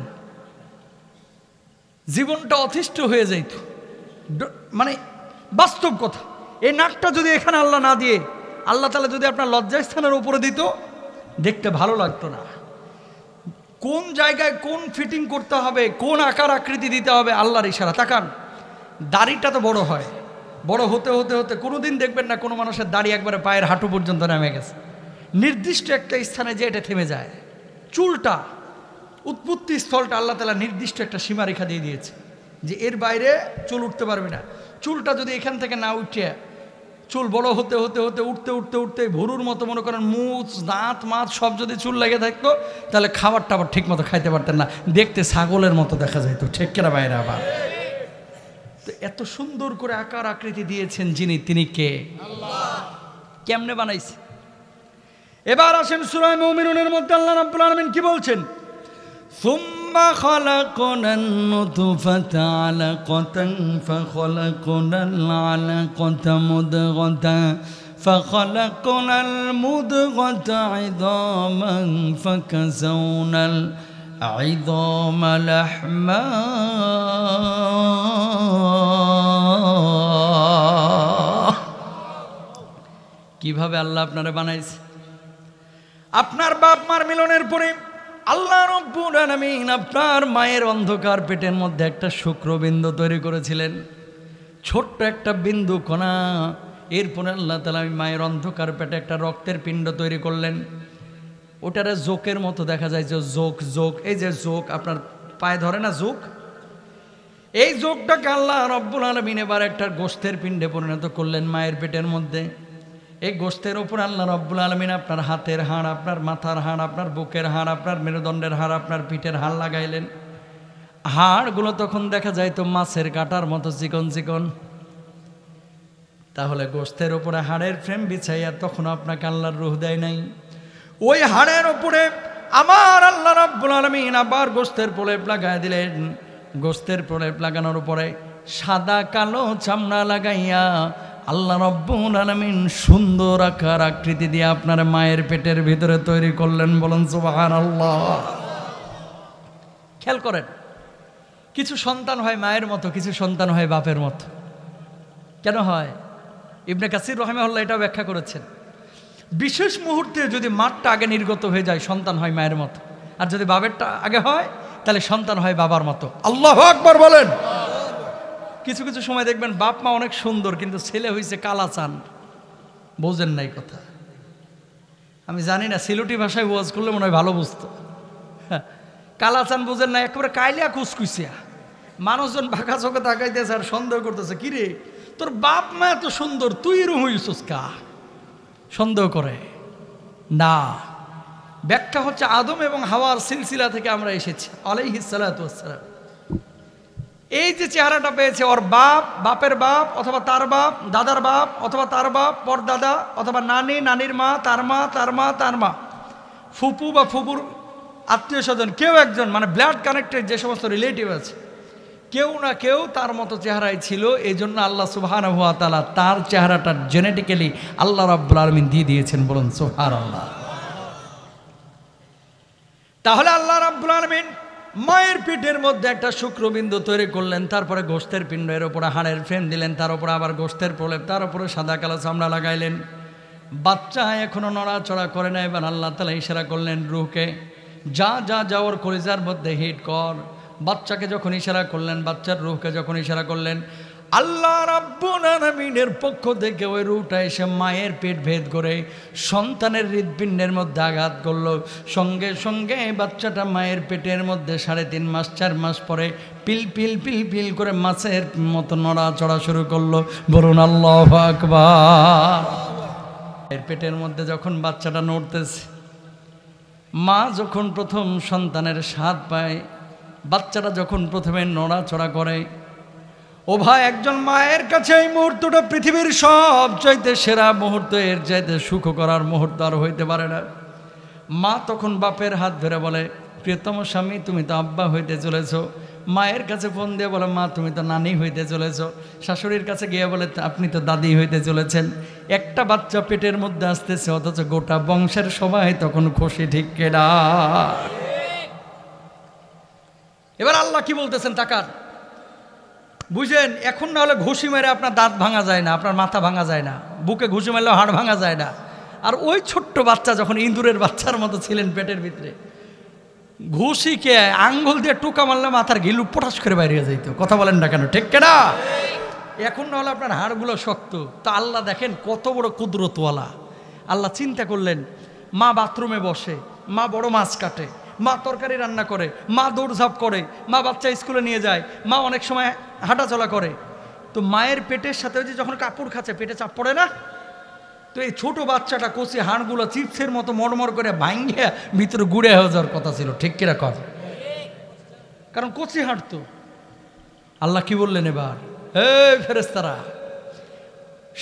জীবনটা অতিষ্ঠ হয়ে যাইত। মানে বাস্তব কথা, এই নাকটা যদি এখানে আল্লাহ না দিয়ে আল্লাহ তাআলা যদি আপনার লজ্জাস্থানের উপরে দিত, দেখতে ভালো লাগতো না। কোন জায়গায় কোন ফিটিং করতে হবে, কোন আকার আকৃতি দিতে হবে আল্লাহর ইশারা। তাকান, দাড়িটা তো বড় হয়, বড় হতে হতে হতে কোনোদিন দেখবেন না কোনো মানুষের দাড়ি একবারে পায়ের হাঁটু পর্যন্ত নেমে গেছে, নির্দিষ্ট একটা স্থানে যে এটা থেমে যায়। চুলটা, উৎপত্তি স্থলটা আল্লাহ তাআলা নির্দিষ্ট একটা সীমারেখা দিয়ে দিয়েছে যে এর বাইরে চুল উঠতে পারবে না। চুলটা যদি এখান থেকে না উঠে, চুল বড় হতে হতে হতে উঠতে উঠতে উঠতে ভুরুর মতো মনে করেন মুখ দাঁত মাছ সব যদি চুল লেগে থাকতো তাহলে খাবার টাবার ঠিক মতো খাইতে পারতেন না, দেখতে ছাগলের মতো দেখা যাইতো। ঠিক কিনা বাইরে? আবার তো এত সুন্দর করে আকার আকৃতি দিয়েছেন যিনি, তিনি কে? আল্লাহ। কেমনে বানাইছে? এবার আসেন সূরা মুমিনুনের মধ্যে আল্লাহ রাব্বুল আলামিন কি বলছেন, ثم خلقنا النطفة علقة فخلقنا العلقة مضغة فخلقنا المضغة عظاما فكسونا العظام لحما কিভাবে আল্লাহ আপনারে বানাইছে? আপনার বাপ মার মিলনের পরে আল্লাহ রাব্বুল আলামিন আপনার মায়ের অন্ধকার পেটের মধ্যে একটা শুক্রবিন্দু তৈরি করেছিলেন, ছোট্ট একটা বিন্দু কণা। এরপরে আল্লাহ তাআলা মায়ের অন্ধকার পেটে একটা রক্তের পিণ্ড তৈরি করলেন। ওটারে জোকের মতো দেখা যায়, যে জোক, এই যে জোক আপনার পায়ে ধরে না জোক, এই জোকটাকে আল্লাহ রাব্বুল আলামিন এবার একটা গোশতের পিণ্ডে পরিণত করলেন মায়ের পেটের মধ্যে। এই গোশতের উপর আল্লাহ রাব্বুল আলামিন আপনার হাতের হাড়, আপনার মাথার হাড়, আপনার বুকের হাড়, আপনার মেরুদণ্ডের হাড়, আপনার পিঠের হাড় লাগাইলেন। হাড়গুলো তখন দেখা যায় তো মাছের কাঁটার মতো চিকন চিকন। তাহলে গোশতের উপরে হাড়ের ফ্রেম বিছাইয়া তখন আপনাকে আল্লাহর রূহ দেয় নাই। ওই হাড়ের উপরে আমার আল্লাহ রাব্বুল আলামিন আবার গোশতের প্রলেপ লাগাই দিলেন। গোশতের প্রলেপ লাগানোর উপরে সাদা কালো চামড়া লাগাইয়া আল্লাহ রাব্বুল আলামিন সুন্দর আকার আকৃতি দিয়ে আপনার মায়ের পেটের ভিতরে তৈরি করলেন। বলেন সুবহানাল্লাহ। খেয়াল করেন, কিছু সন্তান হয় মায়ের মতো, কিছু সন্তান হয় বাপের মতো। কেন হয়? ইবনে কাসির রাহিমাহুল্লাহ এটা ব্যাখ্যা করেছেন, বিশেষ মুহূর্তে যদি মারটা আগে নির্গত হয়ে যায় সন্তান হয় মায়ের মতো, আর যদি বাবেরটা আগে হয় তাহলে সন্তান হয় বাবার মতো। আল্লাহু আকবার বলেন। কিছু কিছু সময় দেখবেন বাপ মা অনেক সুন্দর, কিন্তু ছেলে হয়েছে কালাচান। বোঝেন নাই কথা? আমি জানি না, সিলেটি ভাষায় ওয়াজ করলে মনে হয় ভালো বুঝতো। কালাচান বোঝেন না, একেবারে কাইলিয়া কুচকুচিয়া। মানুষজন বাঁকা চোখে তাকাইতেছে আর সন্দেহ করতেছে, কিরে তোর বাপ মা এত সুন্দর, তুই এরকম হইছিস কা? সন্দেহ করে না। ব্যাখ্যা হচ্ছে আদম এবং হাওয়ার সিলসিলা থেকে আমরা এসেছি আলাইহিস সালাতু ওয়াস সালাম। এই যে চেহারাটা পেয়েছে ওর বাপ, বাপের বাপ অথবা তার বাপ, দাদার বাপ অথবা তার বাপ, পরদাদা অথবা নানি, নানির মা, তার মা, তার মা, তার মা, ফুপু বা ফুপুর আত্মীয় স্বজন কেউ একজন, মানে ব্লাড কানেক্টেড যে সমস্ত রিলেটিভ আছে, কেউ না কেউ তার মতো চেহারায় ছিল। এই জন্য আল্লাহ সুবহানাহু ওয়া তাআলা তার চেহারাটা জেনেটিক্যালি আল্লাহ রাব্বুল আলামিন দিয়ে দিয়েছেন। বলুন সুবহানাল্লাহ। তাহলে আল্লাহ রাব্বুল আলামিন মায়ের পিঠের মধ্যে একটা শুক্রবিন্দু তৈরি করলেন, তারপরে গোশতের পিণ্ড, এর উপরে হাড়ের ফ্রেম দিলেন, তার উপরে আবার গোশতের প্রলেপ, তার উপরে সাদা কালো চামড়া লাগাইলেন। বাচ্চা এখনো নড়াচড়া করে না। এবার আল্লাহ তাআলা ইশারা করলেন রূহকে, যা যা যাওয়ার কলিজার মধ্যে হিট কর। বাচ্চাকে যখন ইশারা করলেন, বাচ্চার রূহকে যখন ইশারা করলেন, আল্লাহ রাব্বুল আলামিনের পক্ষ থেকে ওই রূহটা এসে মায়ের পেট ভেদ করে সন্তানের হৃৎপিণ্ডের মধ্যে আঘাত করলো। সঙ্গে সঙ্গে বাচ্চাটা মায়ের পেটের মধ্যে 3.5 মাস 4 মাস পরে পিল পিল পিল পিল করে মাছের মতো নড়াচড়া শুরু করলো। বলুন আল্লাহু আকবার। এর পেটের মধ্যে যখন বাচ্চাটা নড়তেছে, মা যখন প্রথম সন্তানের স্বাদ পায়, বাচ্চাটা যখন প্রথমে নড়াচড়া করে, ও ভাই, একজন মায়ের কাছে এই মুহূর্তটা পৃথিবীর সবচাইতে সেরা মুহূর্ত, এর চাইতে সুখ করার মুহূর্ত আর হইতে পারে না। মা তখন বাপের হাত ধরে বলে, প্রিয়তম স্বামী তুমি তো আব্বা হইতে চলেছ। মায়ের কাছে ফোন দিয়ে বলে, মা তুমি তো নানি হইতে চলেছ। শাশুড়ির কাছে গিয়ে বলে, আপনি তো দাদি হইতে চলেছেন। একটা বাচ্চা পেটের মধ্যে আসতেছে, অথচ গোটা বংশের সবাই তখন খুশি, ঠিক কেডা? এবার আল্লাহ কি বলতেছেন তাকান, বুঝেন। এখন না হলে ঘুষি মেরে আপনার দাঁত ভাঙা যায় না, আপনার মাথা ভাঙা যায় না, বুকে ঘুষি মারলেও হাড় ভাঙা যায় না। আর ওই ছোট্ট বাচ্চা যখন ইঁদুরের বাচ্চার মতো ছিলেন পেটের ভিতরে, ঘুষিকে আঙ্গুল দিয়ে টোকা মারলে মাথার গিলু পটাশ করে বাইরে যাইত। কথা বলেন না কেন, ঠিক কেনা? এখন না হলে আপনার হাড়গুলো শক্ত। তা আল্লাহ দেখেন কত বড় কুদরতওয়ালা। আল্লাহ চিন্তা করলেন, মা বাথরুমে বসে, মা বড় মাছ কাটে, মা তরকারি রান্না করে, মা দৌড়ঝাঁপ করে, মা বাচ্চা স্কুলে নিয়ে যায়, মা অনেক সময় হাঁটাচলা করে। তো মায়ের পেটের সাথে যে যখন কাপড় খাচ্ছে পেটে চাপ পড়ে না? তো এই ছোট বাচ্চাটা কচি হাড়গুলো চিপসের মতো মরমর করে ভাঙ্গে ভিতরে গুড়ে হয়ে যাওয়ার কথা ছিল, ঠিক কিনা কথা? কারণ কচি হাড় তো। আল্লাহ কি বললেন এবার, এই ফেরেশতারা,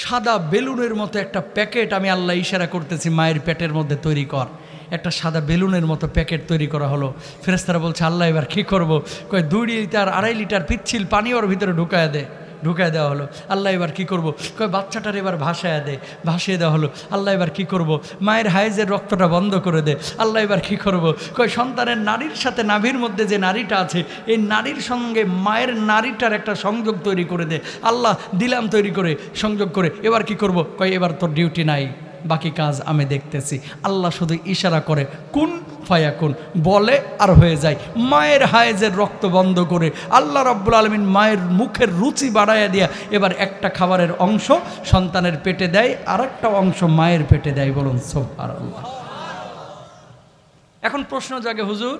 সাদা বেলুনের মতো একটা প্যাকেট আমি আল্লাহ ইশারা করতেছি মায়ের পেটের মধ্যে তৈরি কর। একটা সাদা বেলুনের মতো প্যাকেট তৈরি করা হলো। ফেরেশতারা বলছে, আল্লাহ এবার কী করবো? কয় 2 লিটার 2.5 লিটার পিচ্ছিল পানি ওর ভিতরে ঢুকায় দেওয়া হলো। আল্লাহ এবার কী করবো? কয় বাচ্চাটার এবার ভাসিয়ে দেওয়া হলো। আল্লাহ এবার কী করবো? মায়ের হাইজের রক্তটা বন্ধ করে দে। আল্লাহ এবার কী করবো? কয় সন্তানের নারীর সাথে নাভির মধ্যে যে নারীটা আছে, এই নারীর সঙ্গে মায়ের নারীটার একটা সংযোগ তৈরি করে দে। আল্লাহ দিলাম তৈরি করে, সংযোগ করে। এবার কি করব? কয় এবার তোর ডিউটি নাই, বাকি কাজ আমি দেখতেছি। আল্লাহ শুধু ইশারা করে, কুন ফায়াকুন, বলে আর হয়ে যায়। মায়ের হায়েজের রক্ত বন্ধ করে আল্লাহ রাব্বুল আলামিন মায়ের মুখের রুচি বাড়াইয়া দিয়া এবার একটা খাবারের অংশ সন্তানের পেটে দেয়, আর একটা অংশ মায়ের পেটে দেয়। বলুন সুবহানাল্লাহ। এখন প্রশ্ন জাগে, হুজুর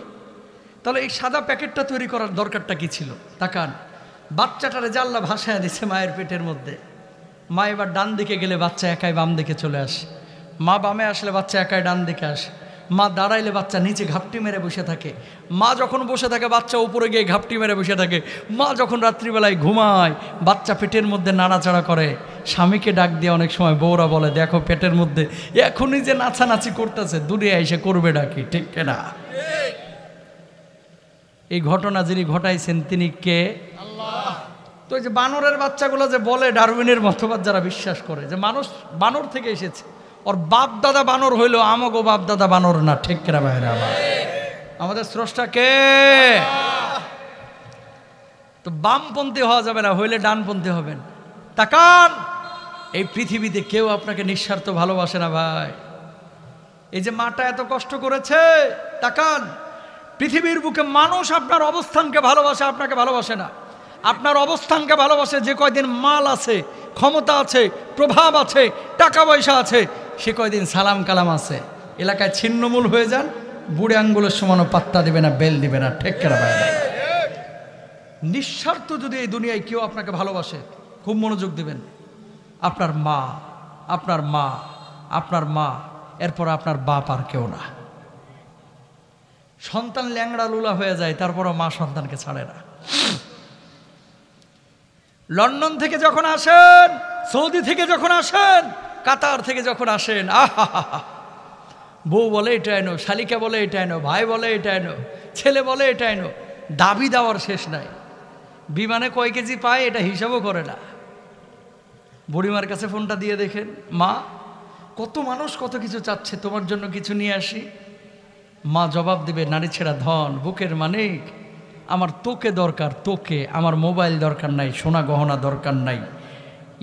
তাহলে এই সাদা প্যাকেটটা তৈরি করার দরকারটা কি ছিল? তাকান, বাচ্চাটারে যে আল্লাহ ভাসায় দিছে মায়ের পেটের মধ্যে, মা এবার ডান দিকে গেলে বাচ্চা একাই বাম দিকে চলে আসে, মা বামে আসলে বাচ্চা একাই ডান দিকে আসে, মা দাঁড়াইলে বাচ্চা নিচে ঘাপটি মেরে বসে থাকে, মা যখন বসে থাকে বাচ্চা উপরে গিয়ে ঘাপটি মেরে বসে থাকে, মা যখন রাত্রিবেলায় ঘুমায় বাচ্চা পেটের মধ্যে নাড়াচাড়া করে। স্বামীকে ডাক দিয়ে অনেক সময় বউরা বলে, দেখো পেটের মধ্যে এখনই যে নাচানাচি করতেছে, দূরে এসে করবে ডাকি, ঠিক না? এই ঘটনা যিনি ঘটাইছেন তিনি কে? আল্লাহ। তো এই যে বানরের বাচ্চাগুলো যে বলে, ডারউইনের মতবাদ যারা বিশ্বাস করে যে মানুষ বানর থেকে এসেছে, ওর বাপ দাদা বানর হইলো, আমাগো বাপ দাদা বানর না, ঠিক না ভাইরা? আমাদের স্রষ্টা কে? তো বামপন্থী হওয়া যাবে না, হইলে ডানপন্থী হবেন। তাকান, এই পৃথিবীতে কেউ আপনাকে নিঃস্বার্থ ভালোবাসে না ভাই। এই যে মাটা এত কষ্ট করেছে, তাকান, পৃথিবীর বুকে মানুষ আপনার অবস্থানকে ভালোবাসে, আপনাকে ভালোবাসে না। আপনার অবস্থানকে ভালোবাসে যে কয়দিন মাল আছে, ক্ষমতা আছে, প্রভাব আছে, টাকা পয়সা আছে, সে কয়দিন সালাম কালাম আছে। এলাকায় ছিন্নমূল হয়ে যান, বুড়ে আঙ্গুলের সমানও পাত্তা দিবে না, বেল দিবে না, ঠিক না ভাই? নিঃস্বার্থ যদি এই দুনিয়ায় কেউ আপনাকে ভালোবাসে, খুব মনোযোগ দিবেন, আপনার মা, আপনার মা, আপনার মা, এরপর আপনার বাপ, আর কেউ না। সন্তান ল্যাংড়া লুলা হয়ে যায়, তারপরও মা সন্তানকে ছাড়ে না। লন্ডন থেকে যখন আসেন, সৌদি থেকে যখন আসেন, কাতার থেকে যখন আসেন, আহা, বউ বলে এটা এনো, শালিকা বলে এটা এনো, ভাই বলে এটা এনো, ছেলে বলে এটা এনো, দাবি দেওয়ার শেষ নাই। বিমানে কয় কেজি পায় এটা হিসাবও করে না। বুড়িমার কাছে ফোনটা দিয়ে দেখেন, মা কত মানুষ কত কিছু চাচ্ছে, তোমার জন্য কিছু নিয়ে আসি। মা জবাব দিবে, নারী ছেড়া ধন, বুকের মানিক, আমার তোকে দরকার, তোকে, আমার মোবাইল দরকার নাই, সোনা গহনা দরকার নাই।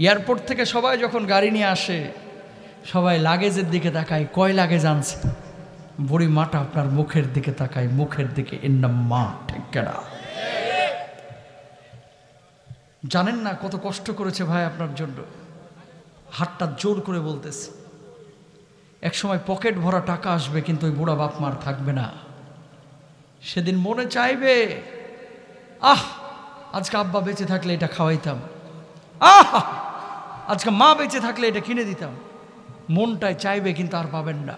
এয়ারপোর্ট থেকে সবাই যখন গাড়ি নিয়ে আসে, সবাই লাগেজের দিকে তাকায়, কয় লাগেজ আনছে? বুড়ি মাটা আপনার মুখের দিকে তাকায়, মুখের দিকে, এর নাম মা, ঠিক না? জানেন না কত কষ্ট করেছে ভাই আপনার জন্য, হাতটা জোর করে বলতেছে। এক সময় পকেট ভরা টাকা আসবে, কিন্তু ওই বুড়া বাপ মার থাকবে না। সেদিন মনে চাইবে, আহ আজকে আব্বা বেঁচে থাকলে এটা খাওয়াইতাম, আহ আজকে মা বেঁচে থাকলে এটা কিনে দিতাম। মনটায় চাইবে, কিন্তু আর পাবেন না।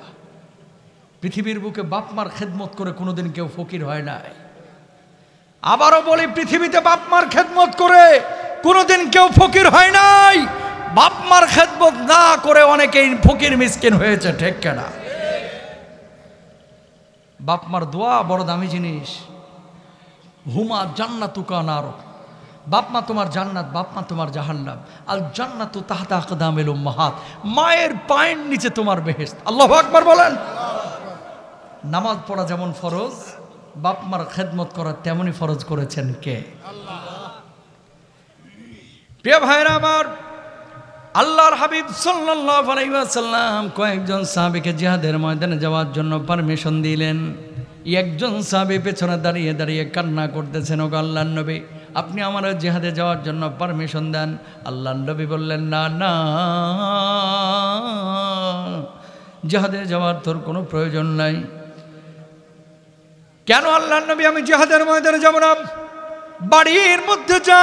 পৃথিবীর বুকে বাপ মার খেদমত করে কোনোদিন কেউ ফকির হয় নাই। আবারও বলি, পৃথিবীতে বাপ মার খেদমত করে কোনোদিন কেউ ফকির হয় নাই। বাপ মার খেদমত না করে অনেকেই ফকির মিসকিন হয়েছে, ঠিক না? বাপ মার দোয়া বড় দামি জিনিস। হুমা জান্নাতুকা নার, বাপ মা তোমার জান্নাত, বাপ মা তোমার জাহান্নাম। আল জান্নাতু তাহতা আকদামিল উম্মাহাত, মায়ের পায়ের নিচে তোমার বেহেশত। আল্লাহু আকবার বলেন। নামাজ পড়া যেমন ফরজ, বাপ মার খেদমত করা তেমনই ফরজ করেছেন কে? আল্লাহ। প্রিয় ভাইরা আমার, আল্লাহর হাবিব সাল্লাল্লাহু আলাইহি ওয়াসাল্লাম কয়েকজন সাহাবীকে জিহাদের ময়দানে যাওয়ার জন্য পারমিশন দিলেন। একজন সাহাবী পেছনে দাঁড়িয়ে দাঁড়িয়ে কান্না করতেছেন, ওগো আল্লাহর নবী, আপনি আমার জিহাদে যাওয়ার জন্য পারমিশন দেন। আল্লাহর নবী বললেন, না না, জিহাদে যাওয়ার তোর কোনো প্রয়োজন নাই। কেন আল্লাহর নবী? আমি জিহাদের ময়দানে যাব না, বাড়ির মধ্যে যা,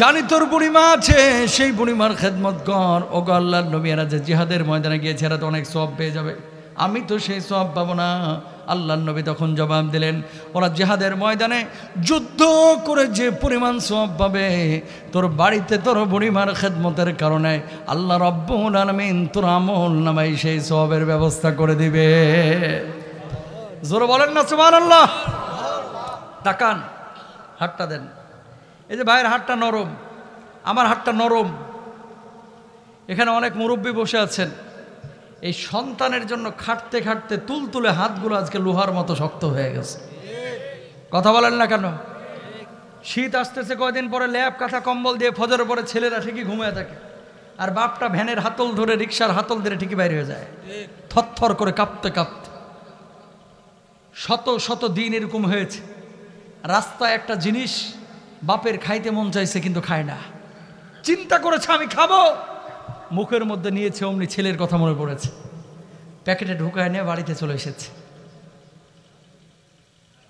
জানি তোর বুড়িমা আছে, সেই বুড়িমার খেদমত কর। ওগো আল্লাহর নবী, এরা যে জিহাদের ময়দানে গিয়েছে এরা তো অনেক সওয়াব পেয়ে যাবে, আমি তো সেই সওয়াব পাবো না। আল্লাহর নবী তখন জবাব দিলেন, ওরা জিহাদের ময়দানে যুদ্ধ করে যে পরিমাণ সওয়াব পাবে, তোর বাড়িতে তোর বুড়িমার খেদমতের কারণে আল্লাহ রাব্বুল আলামিন তোর আমল নামায় সেই সওয়াবের ব্যবস্থা করে দিবে। জোরে বলেন না সুবহানাল্লাহ। তাকান, হাতটা দেন। এই যে ভাইয়ের হাতটা নরম, আমার হাতটা নরম। এখানে অনেক মুরব্বী বসে আছেন, এই সন্তানের জন্য খাটতে খাটতে তুলতুলে হাতগুলো আজকে লোহার মতো শক্ত হয়ে গেছে। কথা বলেন না কেন? শীত আসতেছে কয়দিন পরে, ল্যাপ কাঁথা কম্বল দিয়ে ফজরের পরে ছেলেরা ঠিকই ঘুমিয়ে থাকে, আর বাপটা ভ্যানের হাতল ধরে, রিক্সার হাতল ধরে ঠিকই বাইরে হয়ে যায়, থরথর করে কাঁপতে কাঁপতে। শত শত দিন এরকম হয়েছে, রাস্তায় একটা জিনিস বাপের খাইতে মন চাইছে কিন্তু খায় না, চিন্তা করেছে আমি খাবো, মুখের মধ্যে নিয়েছে, অমনি ছেলের কথা মনে পড়েছে, প্যাকেটে ঢুকায় নিয়ে বাড়িতে চলে এসেছে।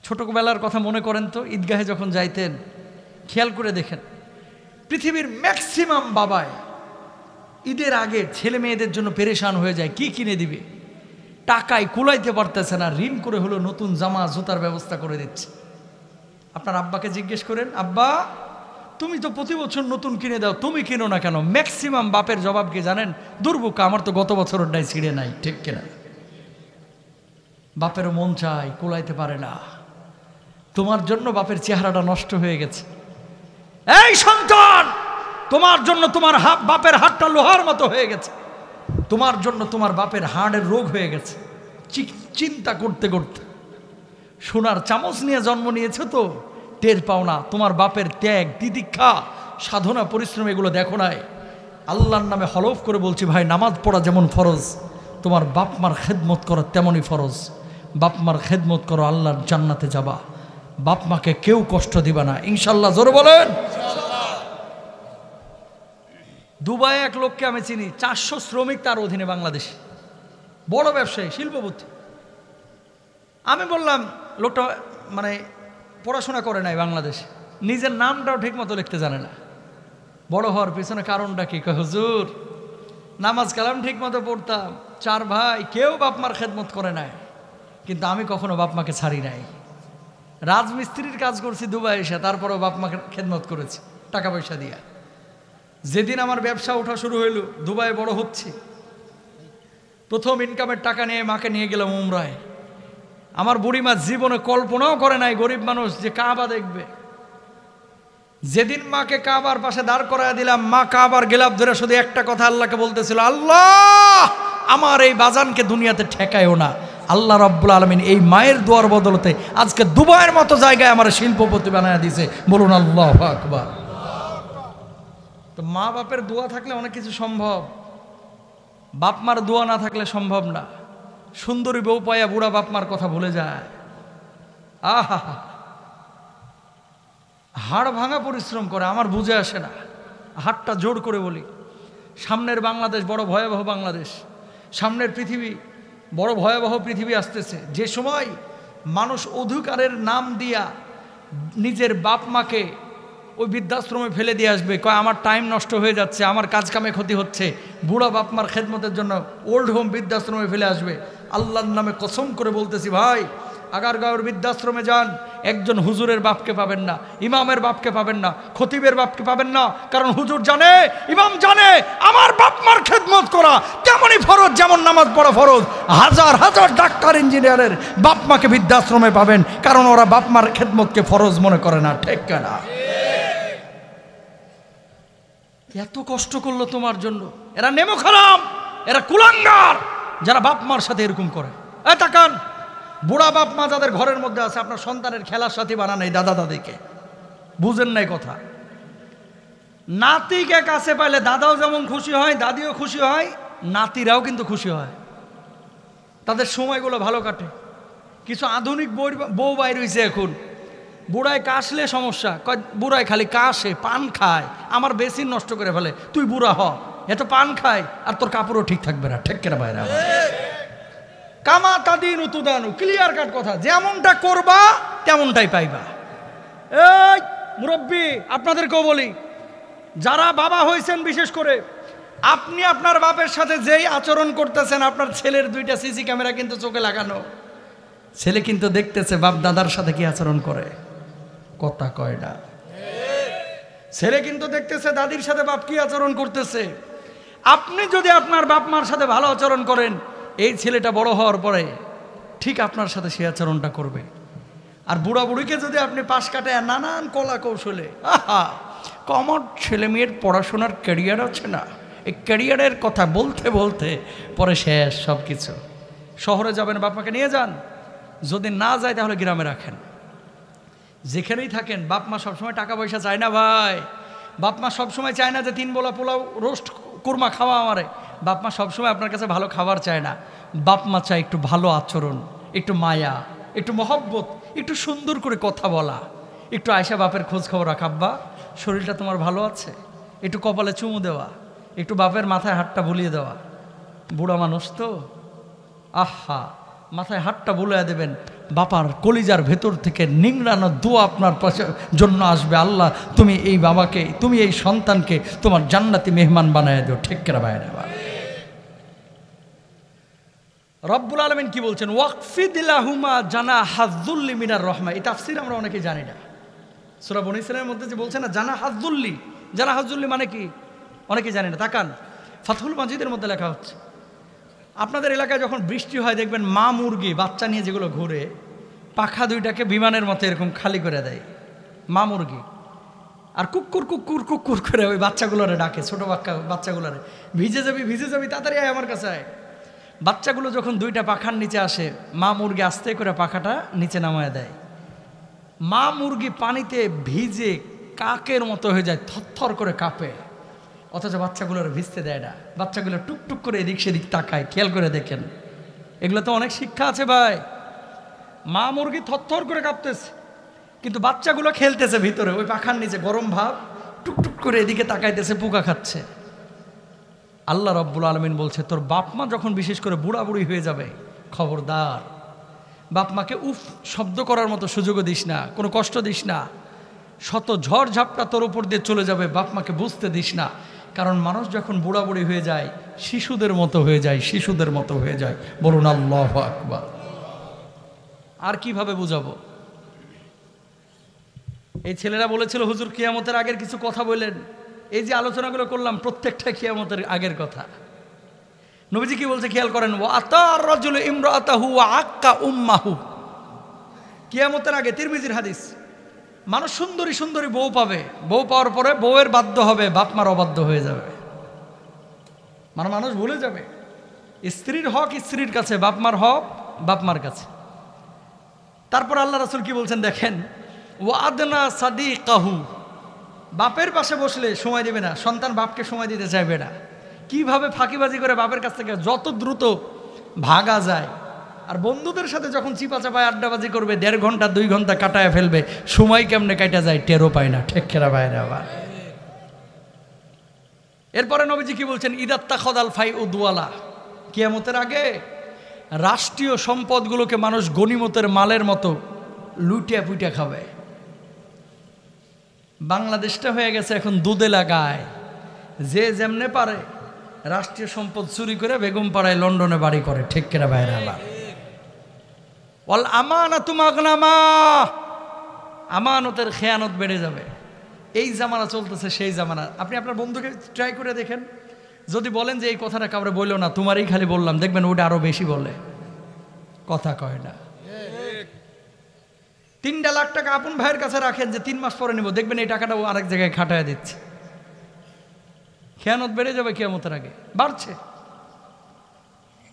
ছোটবেলার কথা মনে করেন তো, ঈদগাহে যখন যাইতেন, খেয়াল করে দেখেন, পৃথিবীর ম্যাক্সিমাম বাবাই ঈদের আগে ছেলে মেয়েদের জন্য পেরেশান হয়ে যায়, কি কিনে দিবে, টাকায় কুলাইতে পারতেছে না, ঋণ করে হলো নতুন জামা জুতার ব্যবস্থা করে দিচ্ছে। আপনার আব্বাকে জিজ্ঞেস করেন, আব্বা তুমি তো প্রতি বছর নতুন কিনে দাও, তুমি কিনো না কেন? ম্যাক্সিমাম বাপের জবাব কি জানেন? দুর্ভোগ, আমার তো গত বছরের ডাই ছিঁড়ে নাই, ঠিক কিনা? বাপেরও মন চায়, কুলাইতে পারে না। তোমার জন্য বাপের চেহারাটা নষ্ট হয়ে গেছে। এই সন্তান, তোমার জন্য তোমার বাপের হাড়টা লোহার মতো হয়ে গেছে, তোমার জন্য তোমার বাপের হাড়ের রোগ হয়ে গেছে। চিন্তা করতে করতে সোনার চামচ নিয়ে জন্ম নিয়েছে তো টের পাও না। তোমার বাপের ত্যাগ, তিতিক্ষা, সাধনা, পরিশ্রম এগুলো দেখো নাই। আল্লাহর নামে হলফ করে বলছি ভাই, নামাজ পড়া যেমন ফরজ, তোমার বাপ মার খেদমত করা তেমনই ফরজ। বাপ মার খেদমত করো, আল্লাহর জান্নাতে যাবা। বাপ মাকে কেউ কষ্ট দিবা না, ইনশাল্লাহ। জোরে বলেন। দুবাই এক লোককে আমি চিনি, 400 শ্রমিক তার অধীনে, বাংলাদেশ, বড় ব্যবসায়ী, শিল্পপতি। আমি বললাম লোকটা মানে পড়াশোনা করে নাই বাংলাদেশে, নিজের নামটাও ঠিক মতো লিখতে জানে না। বড় হওয়ার পিছনে কারণটা কি? হুজুর নামাজ কালাম ঠিক মতো পড়তাম, 4 ভাই, কেউ বাপ মার খেদমত করে নাই, কিন্তু আমি কখনো বাপ মাকে ছাড়ি নাই। রাজমিস্ত্রির কাজ করছি দুবাই এসে, তারপরেও বাপ মাকে খেদমত করেছি টাকা পয়সা দিয়া। যেদিন আমার ব্যবসা ওঠা শুরু হইল, দুবাই বড় হচ্ছে, প্রথম ইনকামের টাকা নিয়ে মাকে নিয়ে গেলাম উমরায়। আমার বুড়িমা জীবনে কল্পনাও করে নাই গরিব মানুষ যে কাবা দেখবে। যেদিন মাকে কাবার পাশে দাঁড় করায় দিলাম, মা কাবার গেলাপ ধরে শুধু একটা কথা আল্লাহকে বলতেছিল, আল্লাহ আমার এই বাজানকে দুনিয়াতে ঠেকায়ও না। আল্লাহ রাব্বুল আলামিন এই মায়ের দোয়ার বদলতে আজকে দুবাইয়ের মতো জায়গায় আমার শিল্পপতি বানায় দিয়েছে। বলুন আল্লাহু আকবার। তো মা বাপের দোয়া থাকলে অনেক কিছু সম্ভব, বাপ মার দোয়া না থাকলে সম্ভব না। সুন্দরী বউ পাইয়া বুড়া বাপ মার কথা ভুলে যায়। আহা, হাড় ভাঙা পরিশ্রম করে, আমার বুঝে আসে না। হাতটা জোর করে বলি, সামনের বাংলাদেশ বড় ভয়াবহ বাংলাদেশ, সামনের পৃথিবী বড় ভয়াবহ পৃথিবী আসতেছে। যে সময় মানুষ অধিকারের নাম দিয়া নিজের বাপ মাকে ওই বৃদ্ধাশ্রমে ফেলে দিয়ে আসবে, কয় আমার টাইম নষ্ট হয়ে যাচ্ছে, আমার কাজ কামে ক্ষতি হচ্ছে, বুড়া বাপ মার খেদমতের জন্য ওল্ড হোম বৃদ্ধাশ্রমে ফেলে আসবে। আল্লাহর নামে কসম করে বলতেছি ভাই, আগারগাঁওয়ের বৃদ্ধাশ্রমে যান, একজন হুজুরের বাপকে পাবেন না, ইমামের বাপকে পাবেন না, খতিবের বাপকে পাবেন না। কারণ হুজুর জানে, ইমাম জানে, আমার বাপ মার খেদমত করা তেমনই ফরজ যেমন নামাজ পড়া ফরজ। হাজার হাজার ডাক্তার ইঞ্জিনিয়ারের বাপ মাকে বৃদ্ধাশ্রমে পাবেন, কারণ ওরা বাপ মার খেদমতকে ফরজ মনে করে না, ঠিক না? এত কষ্ট করলো তোমার জন্য, এরা নেমো খারাম, এরা কুলাঙ্গার যারা বাপ মার সাথে এরকম করে। তাকান, বুড়া বাপ মা যাদের ঘরের মধ্যে আছে, আপনার সন্তানের খেলার সাথী বানান এই দাদা দাদিকে, বুঝেন নাই কথা? নাতিকে কাছে পাইলে দাদাও যেমন খুশি হয়, দাদিও খুশি হয়, নাতিরাও কিন্তু খুশি হয়, তাদের সময়গুলো ভালো কাটে। কিছু আধুনিক বউ বাইর হয়েছে এখন, বুড়ায় কাশলে সমস্যা, বুড়ায় খালি কাশে, পান খায়, আমার বেসিন নষ্ট করে ফেলে, তুই বুড়া হ, এত পান খায় আর তোর কাপড়ও ঠিক থাকবে না, ঠিক কেনা বাইরে? কামা তাদিন উতুদানু, ক্লিয়ার কাট কথা, যেমনটা করবা তেমনটাই পাইবা। এই মুরব্বী, আপনাদেরকেও বলি, যারা বাবা হয়েছেন, বিশেষ করে আপনি আপনার বাপের সাথে যেই আচরণ করতেছেন, আপনার ছেলের 2টা সিসি ক্যামেরা কিন্তু চোখে লাগানো, ছেলে কিন্তু দেখতেছে বাপ দাদার সাথে কি আচরণ করে, কথা কয় না। ছেলে কিন্তু দেখতেছে দাদির সাথে বাপ কি আচরণ করতেছে। আপনি যদি আপনার বাপ মার সাথে ভালো আচরণ করেন, এই ছেলেটা বড় হওয়ার পরে ঠিক আপনার সাথে সেই আচরণটা করবে। আর বুড়া বুড়িকে যদি আপনি পাশ কাটায় নানান কলা কৌশলে, আমার ছেলে মেয়ের পড়াশোনার ক্যারিয়ার আছে না, এই ক্যারিয়ারের কথা বলতে বলতে পরে শেষ সব কিছু। শহরে যাবেন, বাপ মাকে নিয়ে যান, যদি না যায় তাহলে গ্রামে রাখেন, যেখানেই থাকেন। বাপ মা সবসময় টাকা পয়সা চায় না ভাই, বাপ মা সবসময় চায় না যে 3 বেলা পোলাও রোস্ট কুরমা খাওয়া আমারে। বাপ মা সবসময় আপনার কাছে ভালো খাবার চায় না, বাপ মা চায় একটু ভালো আচরণ, একটু মায়া, একটু মহব্বত, একটু সুন্দর করে কথা বলা, একটু আয়সা বাপের খোঁজ খবর রাখা, আব্বা শরীরটা তোমার ভালো আছে, একটু কপালে চুমু দেওয়া, একটু বাপের মাথায় হাতটা বুলিয়ে দেওয়া। বুড়া মানুষ তো, আহা, মাথায় হাতটা বুলিয়ে দেবেন, বাবার কলিজার ভেতর থেকে নিংড়ানো দোয়া আপনার জন্য আসবে, আল্লাহ তুমি এই বাবাকে, তুমি এই সন্তানকে তোমার জান্নাতি মেহমান বানায় দিও। ঠিক করে বাইরে রব্বুল আলামিন কি বলছেন? ওয়াকফিদ লাহুমা জানাহাযুল্লি মিনার রাহমা। এই তাফসীর আমরা অনেকেই জানি না। সূরা বনী ইসরাঈলের মধ্যে যে বলছে না জানাহাযুল্লি, জানাহাযুল্লি মানে কি অনেকেই জানি না। তাকান, ফাতহুল মাজিদের মধ্যে লেখা হচ্ছে, আপনাদের এলাকায় যখন বৃষ্টি হয় দেখবেন মা মুরগি বাচ্চা নিয়ে যেগুলো ঘুরে, পাখা দুইটাকে বিমানের মতো এরকম খালি করে দেয় মা মুরগি, আর কুকুর কুকুর কুকুর করে ওই বাচ্চাগুলোরে ডাকে, ছোট বাচ্চাগুলোরে, ভিজে যাবি তাড়াতাড়ি আয় আমার কাছে আয়। বাচ্চাগুলো যখন দুইটা পাখার নিচে আসে, মা মুরগি আস্তে করে পাখাটা নিচে নামায় দেয়। মা মুরগি পানিতে ভিজে কাকের মতো হয়ে যায়, থরথর করে কাঁপে, অথচ বাচ্চাগুলোর ভিজতে দেয় না। বাচ্চাগুলো টুকটুক করে এদিক সেদিক তাকায়, খেয়াল করে দেখেন। এগুলো তো অনেক শিক্ষা আছে ভাই। মা মুরগি থরথর করে কাঁপতেছে, কিন্তু বাচ্চাগুলো খেলতেছে ভিতরে ওই পাখার নিচে, গরম ভাব, টুকটুক করে এদিকে তাকাইতেছে, পোকা খাচ্ছে। আল্লাহ রব্বুল আলামিন বলছে, তোর বাপ মা যখন বিশেষ করে বুড়া বুড়ি হয়ে যাবে, খবরদার বাপ মাকে উফ শব্দ করার মতো সুযোগও দিস না, কোনো কষ্ট দিস না। শত ঝড় ঝাপটা তোর উপর দিয়ে চলে যাবে, বাপ মাকে বুঝতে দিস না। কারণ মানুষ যখন বুড়া বুড়ি হয়ে যায় শিশুদের মতো হয়ে যায়, শিশুদের মতো হয়ে যায়। বলুন আল্লাহু আকবার। আর কিভাবে বুঝাবো? এই ছেলেরা বলেছিল হুজুর কিয়ামতের আগের কিছু কথা বললেন। এই যে আলোচনাগুলো করলাম প্রত্যেকটা কিয়ামতের আগের কথা। নবীজি কি বলছে খেয়াল করেন, ওয়া আতার রাজুলু ইমরাতাহু ওয়া আক্কা উম্মাহু। কিয়ামতের আগে, তিরমিজির হাদিস, মানুষ সুন্দরী সুন্দরী বউ পাবে, বউ পাওয়ার পরে বউয়ের বাধ্য হবে, বাপ মার অবাধ্য হয়ে যাবে, মানুষ ভুলে যাবে স্ত্রীর হক স্ত্রীর কাছে, বাপ মার হক বাপ মার কাছে। তারপর আল্লাহ রাসূল কি বলছেন দেখেন, ওয়া আদনা সাদিকাহু। বাপের পাশে বসলে সময় দেবে না, সন্তান বাপকে সময় দিতে চাইবে না। কিভাবে ফাঁকিবাজি করে বাপের কাছ থেকে যত দ্রুত ভাগা যায়। আর বন্ধুদের সাথে যখন চিপাচাপায় আড্ডাবাজি করবে, 1.5 ঘন্টা 2 ঘন্টা কাটায় ফেলবে, সময় কেমনে কাটা যায় টেরও পায় না। ঠিক খেলা বাইরে আবার। এরপরে নবীজি কি বলছেন, ইদাত্তাখাদাল ফাই উদওয়ালা। কিয়ামতের আগে রাষ্ট্রীয় সম্পদগুলোকে মানুষ গনিমতের মালের মতো লুটিয়া পুইটা খাবে। বাংলাদেশটা হয়ে গেছে এখন দুধে লাগায়, যে যেমনে পারে রাষ্ট্রীয় সম্পদ চুরি করে বেগম পাড়ায় লন্ডনে বাড়ি করে। ঠিক কেনা বাইরে আবার। ওয়াল আমানাতু মাগনামা। আমানতের খেয়ানত বেড়ে যাবে। এই জামানা চলতেছে সেই জামানা। আপনি আপনার বন্ধুকে ট্রাই করে দেখেন, যদি বলেন যে এই কথাটা কাউরে বললো না, তোমারই খালি বললাম, দেখবেন ওটা আরো বেশি বলে, কথা কয় না। 3 লাখ টাকা আপন ভাইয়ের কাছে রাখেন যে 3 মাস পরে নেব, দেখবেন এই টাকাটা ও আরেক জায়গায় খাটায় দিচ্ছে। খেয়ানত বেড়ে যাবে কিয়ামতের আগে, বাড়ছে।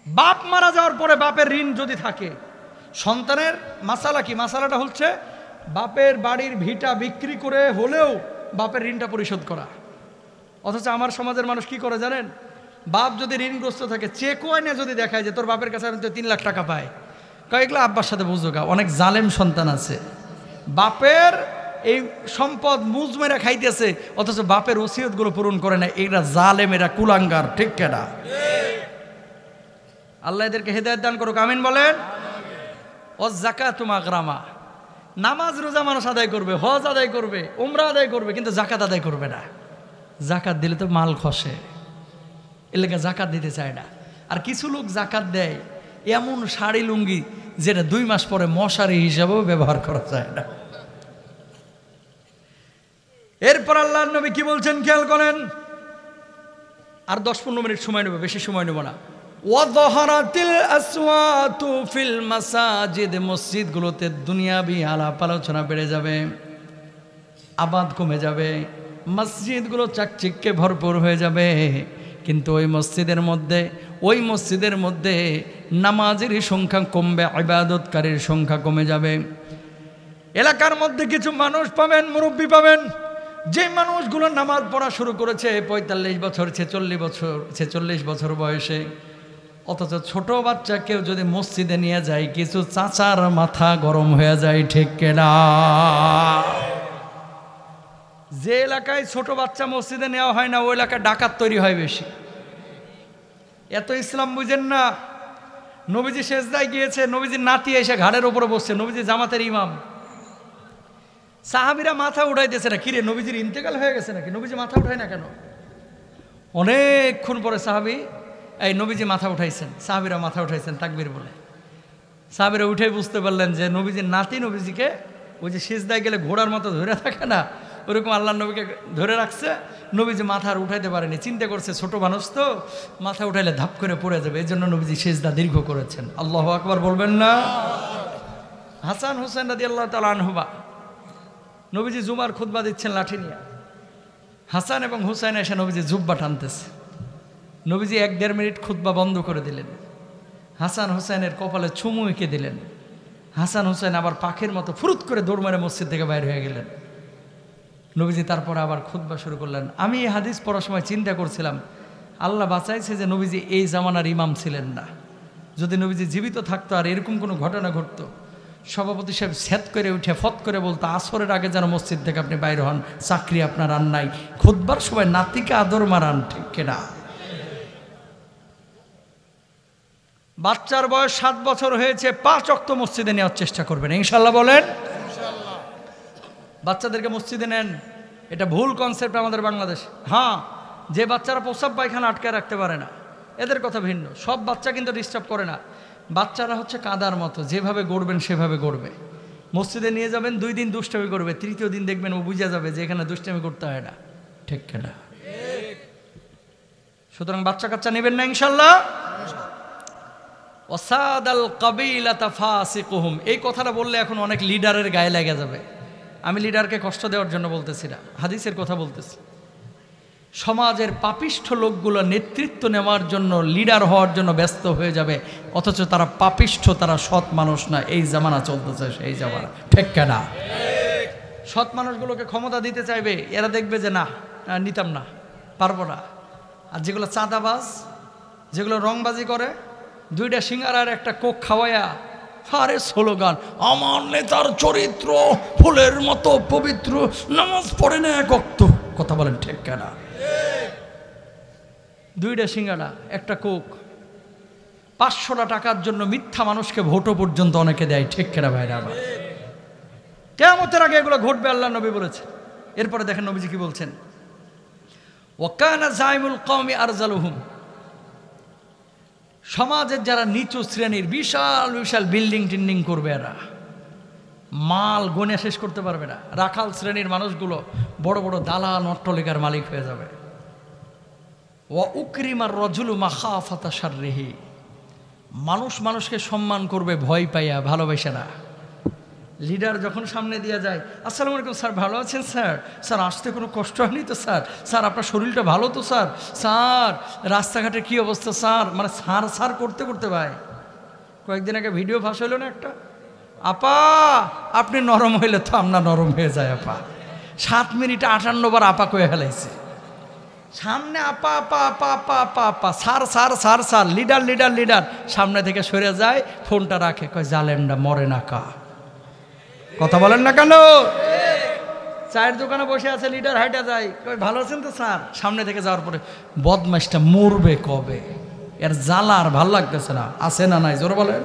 বাপ মারা যাওয়ার পরে বাপের ঋণ যদি থাকে, সন্তানের মাসালা কি? মাসালাটা হচ্ছে বাপের বাড়ির ভিটা বিক্রি করে হলেও বাপের ঋণটা পরিশোধ করা। অথচ আমার সমাজের মানুষ কি করে জানেন? বাপ যদি ঋণগ্রস্ত থাকে, চেক ওয়াইনে যদি দেখায় যে তোর বাপের কাছে আমি তো 3 লাখ টাকা পাই, কয়েকগুলো আব্বার সাথে বুঝো গা, অনেক জালেম সন্তান আছে, বাপের এই সম্পদ মুজ মেরা খাইতেছে, অথচ বাপের ওসিয়তগুলো পূরণ করে না। এরা জালেম, এরা কুলাঙ্গার। ঠিক কেনা? আল্লাহ এদেরকে হেদায়েত দান করুক, আমিন বলেন। ও যাকাতু মাগরামা। নামাজ রোজা মানুষ আদায় করবে, হজ আদায় করবে, উমরা আদায় করবে, কিন্তু জাকাত আদায় করবে না। জাকাত দিলে তো মাল খসে, এর লেগে জাকাত দিতে চায় না। আর কিছু লোক জাকাত দেয় এমন শাড়ি লুঙ্গি যেটা 2 মাস পরে মশারি হিসাবেও ব্যবহার করা যায় না। এরপর আল্লাহর নবী কি বলছেন খেয়াল করেন। আর 10-15 মিনিট সময় নেব, বেশি সময় নেব না। ওয়াযহারাতিল আসওয়াতু ফিল মাসাজিদ। মসজিদগুলোতে দুনিয়াবি আলাপ আলোচনা বেড়ে যাবে, আবাদ কমে যাবে, মসজিদগুলো চাকচিক্যে ভরপুর হয়ে যাবে, কিন্তু ওই মসজিদের মধ্যে নামাজের সংখ্যা কমবে, ইবাদতকারীর সংখ্যা কমে যাবে। এলাকার মধ্যে কিছু মানুষ পাবেন, মুরব্বী পাবেন, যে মানুষগুলো নামাজ পড়া শুরু করেছে 45 বছর 46 বছর বয়সে, অথচ ছোট বাচ্চা কেউ যদি মসজিদে নিয়ে যায়, কিছু চাচার মাথা গরম হয়ে যায়। ঠিক কেনা? যে এলাকায় ছোট বাচ্চা মসজিদে নেওয়া হয় না, ওই এলাকায় ডাকাত তৈরি হয় বেশি। এত ইসলাম বুঝেন না। নবীজি সেজদায় গিয়েছে, নবীজির নাতি এসে ঘাড়ের উপরে বসছে, নবীজি জামাতের ইমাম। সাহাবীরা মাথা উঠাইতেছে না, কিরে নবীজির ইন্তেকাল হয়ে গেছে নাকি, নবীজি মাথা উঠায় না কেন? অনেকক্ষণ পরে সাহাবী এই নবীজি মাথা উঠাইছেন, সাহাবীরা মাথা উঠাইছেন তাকবীর বলে। সাহাবীরা উঠে বুঝতে পারলেন যে নবীজির নাতি নবীজিকে ওই যে সিজদায় গেলে ঘোড়ার মতো ধরে থাকে না, ওরকম আল্লাহর নবীকে ধরে রাখছে। নবীজি মাথা আর উঠাইতে পারেনি, চিন্তা করছে ছোট মানুষ তো, মাথা উঠাইলে ধাপ করে পড়ে যাবে, এই জন্য নবীজি সিজদা দীর্ঘ করেছেন। আল্লাহু আকবার বলবেন না? হাসান হুসেন রাদিয়াল্লাহু তাআলা আনহুমা, নবীজি জুমার খুতবা দিচ্ছেন লাঠি নিয়ে, হাসান এবং হুসাইন এসে নবীজি জুব্বা টানতেছে। নবীজি 1-1.5 মিনিট খুতবা বন্ধ করে দিলেন, হাসান হুসাইনের কপালে চুমু এঁকে দিলেন। হাসান হুসাইন আবার পাখির মতো ফুরুত করে দৌড় মারে মসজিদ থেকে বাইর হয়ে গেলেন। নবীজি তারপরে আবার খুতবা শুরু করলেন। আমি এই হাদিস পড়ার সময় চিন্তা করছিলাম, আল্লাহ বাঁচাইছে যে নবীজি এই জামানার ইমাম ছিলেন না। যদি নবীজি জীবিত থাকতো আর এরকম কোনো ঘটনা ঘটতো, সভাপতি সাহেব সেট করে উঠে ফত করে বলতো, আসরের আগে যেন মসজিদ থেকে আপনি বাইর হন, চাকরি আপনার আর নাই। খুতবার সময় নাতিকে আদর মারান, ঠিক কিনা? বাচ্চার বয়স 7 বছর হয়েছে, 5 ওয়াক্ত মসজিদে নেওয়ার চেষ্টা করবেন ইনশাল্লাহ, বলেন বাচ্চাদেরকে মসজিদে নেন। এটা ভুল কনসেপ্ট আমাদের বাংলাদেশ। হ্যাঁ, যে বাচ্চারা প্রস্রাব পায়খানা আটকে রাখতে পারে না, এদের কথা ভিন্ন। সব বাচ্চা কিন্তু ডিস্টার্ব করে না। বাচ্চারা হচ্ছে কাদার মতো, যেভাবে গড়বেন সেভাবে গড়বে। মসজিদে নিয়ে যাবেন, 2 দিন দুষ্টামি করবে, 3য় দিন দেখবেন ও বুঝে যাবে যে এখানে দুষ্টামি করতে হয় না, ঠিক কিনা? সুতরাং বাচ্চা কাচ্চা নেবেন না ইনশাল্লাহ। ওয়াসাদাল কাবিলাতা ফাসিকুহুম, এই কথাটা বললে এখন অনেক লিডারের গায়ে লেগে যাবে। আমি লিডারকে কষ্ট দেওয়ার জন্য বলতেছি না, হাদিসের কথা বলতেছি। সমাজের পাপিষ্ঠ লোকগুলো নেতৃত্ব নেওয়ার জন্য, লিডার হওয়ার জন্য ব্যস্ত হয়ে যাবে, অথচ তারা পাপিষ্ঠ, তারা সৎ মানুষ না। এই জামানা চলতেছে সেই জামানা, ঠিক না? সৎ মানুষগুলোকে ক্ষমতা দিতে চাইবে, এরা দেখবে যে না, নিতাম না, পারবো না। আর যেগুলো চাঁদাবাজ, যেগুলো রংবাজি করে, 2টা সিঙ্গারার একটা কোক খাওয়ায়া আরে স্লোগান, আমার নেতার চরিত্র ফুলের মতো পবিত্র, নামাজ পড়ে না এক ওয়াক্ত, কথা বলেন ঠিক কেনা? 2টা সিঙ্গারা একটা কোক, 500টা টাকার জন্য মিথ্যা মানুষকে ভোটও পর্যন্ত অনেকে দেয়, ঠিক কেনা ভাইরা? আবার কিয়ামতের আগে এগুলো ঘটবে, আল্লাহ নবী বলেছে। এরপরে দেখেন নবীজি কি বলছেন, ওয়াকানা জাইমুল কওমি আরজালুহুম, সমাজের যারা নিচু শ্রেণীর, বিশাল বিশাল বিল্ডিং টিল্ডিং করবে, এরা মাল গনে শেষ করতে পারবে না। রাখাল শ্রেণীর মানুষগুলো বড় বড় দালান অট্টালিকার মালিক হয়ে যাবে। ওয়া উকরিমার রাজুলু মাখাফাতা শাররিহি, মানুষ মানুষকে সম্মান করবে ভয় পাইয়া, ভালোবাসে না। লিডার যখন সামনে দিয়ে যায়, আসসালামু আলাইকুম স্যার, ভালো আছেন স্যার? স্যার আসতে কোনো কষ্ট হয়নি তো স্যার? স্যার আপনার শরীরটা ভালো তো স্যার? স্যার রাস্তাঘাটের কী অবস্থা স্যার? মানে স্যার স্যার করতে করতে ভাই, কয়েকদিন আগে ভিডিও ফাঁস হইল না একটা, আপা আপনি নরম হইলে তো আমরা নরম হয়ে যায় আপা। 7 মিনিটে 58 বার আপা কয়ে ফেলাইছে সামনে, আপা আপা আপা আপা আপা আপা, sir sir sir sir, leader leader leader, সামনে থেকে সরে যায়, ফোনটা রাখে, কয় জালেমটা মরে না কা, কথা বলেন না কেন? চায়ের দোকানে বসে আছে, লিডার হাইটা যায়, কই ভালো আছেন তো স্যার? সামনে থেকে যাওয়ার পরে বদমাইশটা মরবে কবে, এর জ্বালা আর ভাল লাগতেছে না, আছে না নাই জোর বলেন?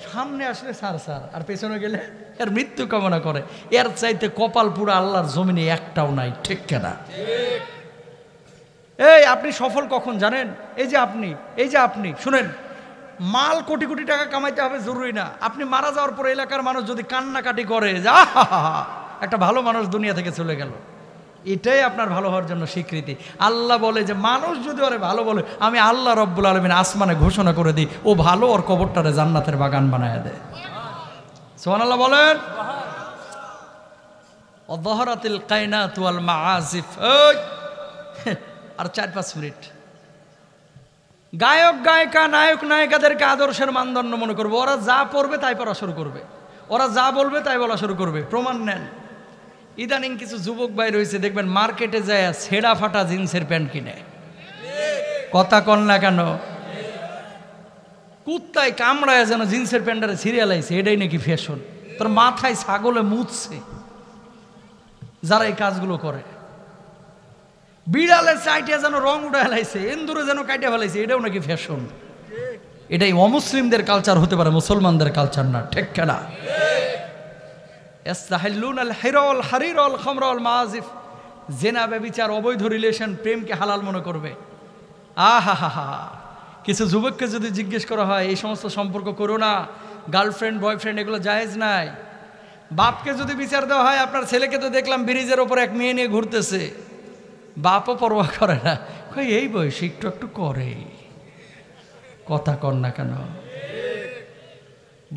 সামনে আসলে স্যার স্যার, আর পেছনে গেলে এর মৃত্যু কামনা করে। এর চাইতে কপাল পুরো আল্লাহর জমিনে একটাও নাই, ঠিক কেনা? এই আপনি সফল কখন জানেন? এই যে আপনি শুনেন, মাল কোটি কোটি টাকা কামাইতে হবে জরুরি না। আপনি মারা যাওয়ার পরে এলাকার মানুষ যদি কান্নাকাটি করে যে একটা ভালো মানুষ দুনিয়া থেকে চলে গেল, এটাই আপনার ভালো হওয়ার জন্য স্বীকৃতি। আল্লাহ বলে যে মানুষ যদি ওরে ভালো বলে, আমি আল্লাহ রব্বুল আলামিন আসমানে ঘোষণা করে দিই, ও ভালো, ওর কবরটারে জান্নাতের বাগান বানায় দেয়। সুবহানাল্লাহ বলেন। ওয়াযহারাতিল কায়নাতু ওয়াল মাআসিফ, আর 4-5 মিনিট। গায়ক গায়িকা, নায়ক নায়িকাদেরকে আদর্শের মানদণ্ড মনে করবো, ওরা যা পড়বে তাই পড়া শুরু করবে, ওরা যা বলবে তাই বলা শুরু করবে। প্রমাণ নেন, ইদানিং কিছু যুবক ভাই রয়েছে, দেখবেন মার্কেটে যায় ছেঁড়া ফাটা জিন্সের প্যান্ট কিনে, কথা কন না কেন? কুত্তায় কামড়ায় যেন জিন্সের প্যান্টারে সিরিয়াল আইছে, এটাই নাকি ফ্যাশন। তোর মাথায় ছাগলে মুছছে যারা এই কাজগুলো করে। বিড়ালের চাইটিয়া যেন রং উঠে ফেলাইছে, এন্দুরে যেন কাটিয়া ফেলাইছে, এটাও নাকি ফ্যাশন। এটাই অমুসলিমদের কালচার হতে পারে, মুসলমানদের কালচার না, ঠিক না? ইস্তাহিল্লুনাল হিরাল হারিরাল খামরাল মাযিফ, জেনা ব্যভিচার অবৈধ রিলেশন প্রেমকে হালাল মনে করবে। আহা হা হা, কিছু যুবককে যদি জিজ্ঞেস করা হয় এই সমস্ত সম্পর্ক করো না, গার্লফ্রেন্ড বয়ফ্রেন্ড এগুলো জায়েজ নাই। বাপকে যদি বিচার দেওয়া হয়, আপনার ছেলেকে তো দেখলাম ব্রিজের ওপর এক মেয়ে নিয়ে ঘুরতেছে, বাপও পরোয়া করে না, কই এই বয়সে একটু একটু করে, কথা কর না কেন?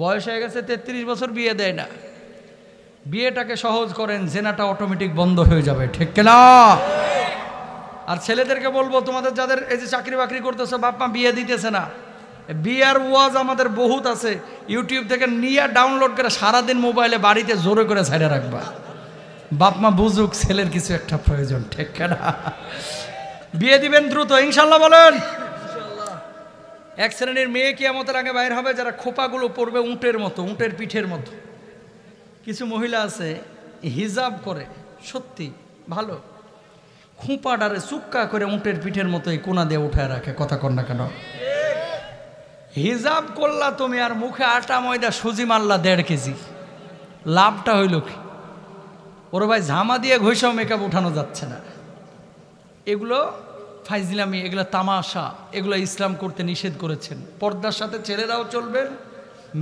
বয়স হয়ে গেছে 33 বছর, বিয়ে দেয় না। বিয়েটাকে সহজ করেন, জেনাটা অটোমেটিক বন্ধ হয়ে যাবে, ঠিক না? আর ছেলেদেরকে বলবো, তোমাদের যাদের এই যে চাকরি বাকরি করতেছে, বাপ মা বিয়ে দিতেছে না, বিয়ার ওয়াজ আমাদের বহুত আছে, ইউটিউব থেকে নিয়ে ডাউনলোড করে সারাদিন মোবাইলে বাড়িতে জোরে করে ছাইড়া রাখবা। বাপ মা বুঝুক ছেলের কিছু একটা প্রয়োজন, ঠিক না? বিয়ে দিবেন দ্রুত ইনশাল্লাহ, বলেন। এক শ্রেণীর মেয়ে কিয়ামতের আগে বাইর হবে, যারা খোপাগুলো পরবে উঁটের মতো, উঁটের পিঠের মতো। কিছু মহিলা আছে হিজাব করে, সত্যি ভালো, খোঁপাডারে চুক্কা করে উঁটের পিঠের মতো এই কোনা দিয়ে উঠায় রাখে, কথা কর না কেন? হিজাব করলা তুমি, আর মুখে আটা ময়দা সুজি মারলা 1.5 কেজি, লাভটা হইল কি? ওর ভাই ঝামা দিয়ে ঘষাও মেকআপ উঠানো যাচ্ছে না। এগুলো ফাইজলামি, এগুলো তামাশা, এগুলো ইসলাম করতে নিষেধ করেছেন। পর্দার সাথে ছেলেরাও চলবেন,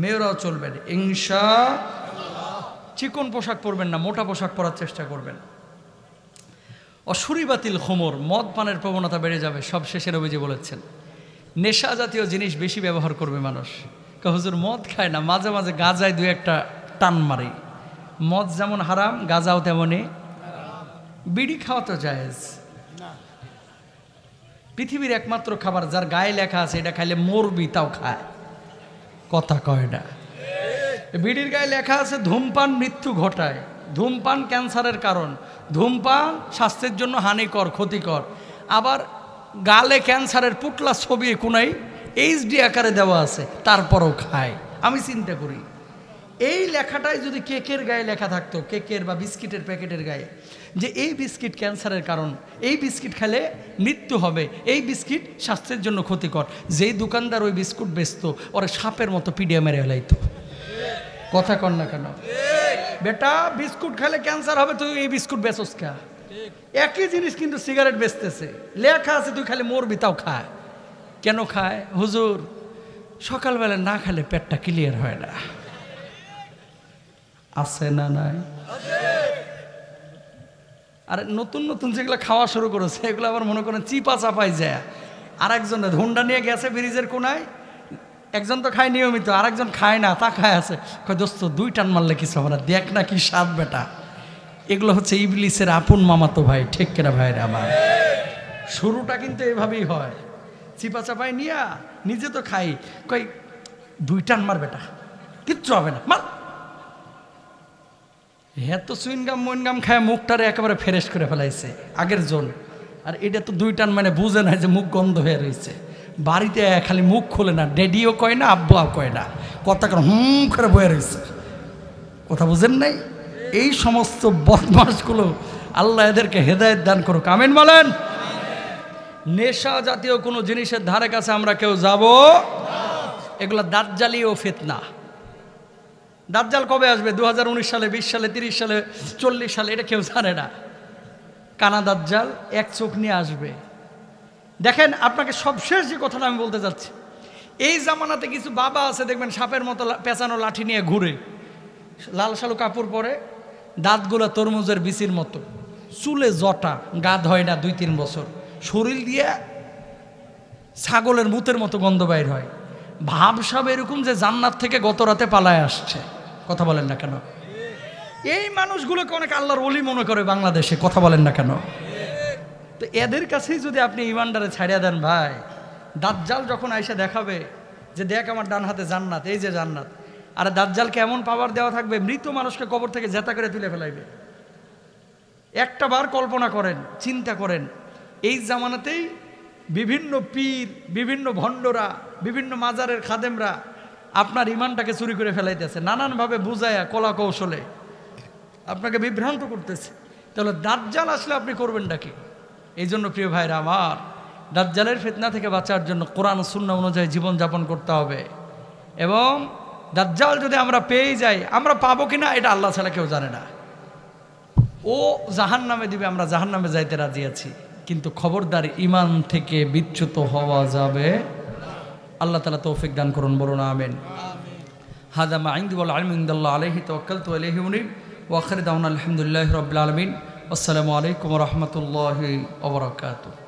মেয়েরাও চলবেন ইনশাআল্লাহ। চিকন পোশাক পরবেন না, মোটা পোশাক পরার চেষ্টা করবেন। অশুরিবাতিল খমর, মদ পানের প্রবণতা বেড়ে যাবে। সব শেষে নবীজি বলেছেন, নেশা জাতীয় জিনিস বেশি ব্যবহার করবে মানুষ। হুজুর মদ খায় না, মাঝে মাঝে গাঁজায় 2-1টা টান মারি। মদ যেমন হারাম, গাঁজাও তেমনই। বিড়ি খাওয়া তো জায়েজ। পৃথিবীর একমাত্র খাবার যার গায়ে লেখা আছে এটা খাইলে মরবি, তাও খায়, কথা কয় না। বিড়ির গায়ে লেখা আছে ধূমপান মৃত্যু ঘটায়, ধূমপান ক্যান্সারের কারণ, ধূমপান স্বাস্থ্যের জন্য হানিকর, ক্ষতিকর। আবার গালে ক্যান্সারের পুটলা ছবি কোনাই এইচডি আকারে দেওয়া আছে, তারপরও খায়। আমি চিন্তা করি, এই লেখাটাই যদি কেকের গায়ে লেখা থাকতো, কেকের বা বিস্কিটের প্যাকেটের গায়ে, যে এই বিস্কিট ক্যান্সারের কারণ, এই বিস্কিট খেলে মৃত্যু হবে, এই বিস্কিট স্বাস্থ্যের জন্য ক্ষতিকর, যেই দোকানদার ওই বিস্কুট বেচতো ওরা সাপের মতো পিডিয়া মেরে ফেলাইতো, কথা কর না কেন? বেটা বিস্কুট খেলে ক্যান্সার হবে, তুই এই বিস্কুট বেচোস খা। একই জিনিস কিন্তু সিগারেট বেচতেছে, লেখা আছে তুই খালি মরবি, তাও খায়। কেন খায়? হুজুর সকালবেলা না খেলে পেটটা ক্লিয়ার হয় না, আছে না নাই? আর নতুন নতুন যেগুলো খাওয়া শুরু করেছে এগুলো আবার মনে করেন চিপা চাপাই যায়। আর একজনের হুন্ডা নিয়ে গেছে ব্রিজের কোনায়, একজন তো খায় নিয়মিত, আরেকজন খায় না, তা খায় আছে। কয় দোস্ত 2 টান মারলে কিছু হবে না, দেখ না কি স্বাদ বেটা। এগুলো হচ্ছে ইবলিসের আপন মামাতো ভাই, ঠিক কেনা ভাইরা আমার? শুরুটা কিন্তু এভাবেই হয়, চিপা চাপাই নিয়া নিজে তো খাই, কই 2 টান মার বেটা, কিচ্ছু হবে না, মার। হ্যাঁ তো সুইনগাম মইনগাম খায় মুখটারে একেবারে ফ্রেশ করে ফেলাইছে আগের জন। আর এটা তো 2 টান মানে বুঝে না যে মুখ গন্ধ হয়ে রয়েছে। বাড়িতে খালি মুখ খোলে না, ড্যাডিও কয় না, আব্বাও কয় না, কথা করে করে বয়ে রয়েছে, কথা বুঝেন নাই? এই সমস্ত বদমাশগুলো আল্লাহ এদেরকে হেদায়েত দান করুক, আমিন বলেন। নেশা জাতীয় কোনো জিনিসের ধারে কাছে আমরা কেউ যাব, এগুলো দাজ্জালি ও ফিতনা। দাজ্জাল কবে আসবে? 2019 সালে, 20 সালে, 30 সালে, 40 সালে, এটা কেউ জানে না। কানা দাজ্জাল এক চোখ নিয়ে আসবে। দেখেন আপনাকে সবশেষ যে কথাটা আমি বলতে চাচ্ছি, এই জামানাতে কিছু বাবা আছে দেখবেন সাপের মতো পেঁচানো লাঠি নিয়ে ঘুরে, লাল শালু কাপড় পরে, দাঁতগুলো তরমুজের বিচির মতো, চুলে জটা, গা ধয় না 2-3 বছর, শরীর দিয়ে ছাগলের মুতের মতো গন্ধ বাইর হয়, ভাবসাব এরকম যে জান্নাত থেকে গত রাতে পালায় আসছে, কথা বলেন না কেন? এই মানুষগুলোকে অনেক আল্লাহর ওলি মনে করে বাংলাদেশে, কথা বলেন না কেন? তো এদের কাছেই যদি আপনি ইমানদারে ছাড়িয়ে দেন ভাই, দাজ্জাল যখন আইসা দেখাবে যে দেখ আমার ডান হাতে জান্নাত, এই যে জান্নাত, আর দাজ্জালকে এমন পাওয়ার দেওয়া থাকবে মৃত মানুষকে কবর থেকে জেতা করে তুলে ফেলাইবে। একটা বার কল্পনা করেন, চিন্তা করেন, এই জামানাতেই বিভিন্ন পীর, বিভিন্ন ভণ্ডরা, বিভিন্ন মাজারের খাদেমরা আপনার ইমানটাকে চুরি করে ফেলাইতেছে, নানানভাবে বুঝায়া কলা কৌশলে আপনাকে বিভ্রান্ত করতেছে। তাহলে দাজ্জাল আসলে আপনি করবেন নাকি? এই জন্য প্রিয় ভাইরা আমার, দাজ্জালের ফিতনা থেকে বাঁচার জন্য কোরআন সুন্নাহ অনুযায়ী জীবনযাপন করতে হবে। এবং দাজ্জাল যদি আমরা পেয়ে যাই, আমরা পাবো কিনা এটা আল্লাহ ছাড়া কেউ জানে না। ও জাহান্নামে দিবে, আমরা জাহান্নামে যাইতে রাজি আছি, কিন্তু খবরদার ইমান থেকে বিচ্যুত হওয়া যাবে। আল্লাহ তাআলা তৌফিক দান করুন, বলুন আমিন। হাদা মা ইনদি ওয়াল ইলমু ইনদাল্লাহ আলাইহি তাওয়াক্কালতু ওয়া ইলাইহি উনীব ওয়া আখিরু দাওয়ানা আলহামদুলিল্লাহি রাব্বিল আলামিন। আসসালামু আলাইকুম ওয়া রাহমাতুল্লাহি ওয়া বারাকাতুহু।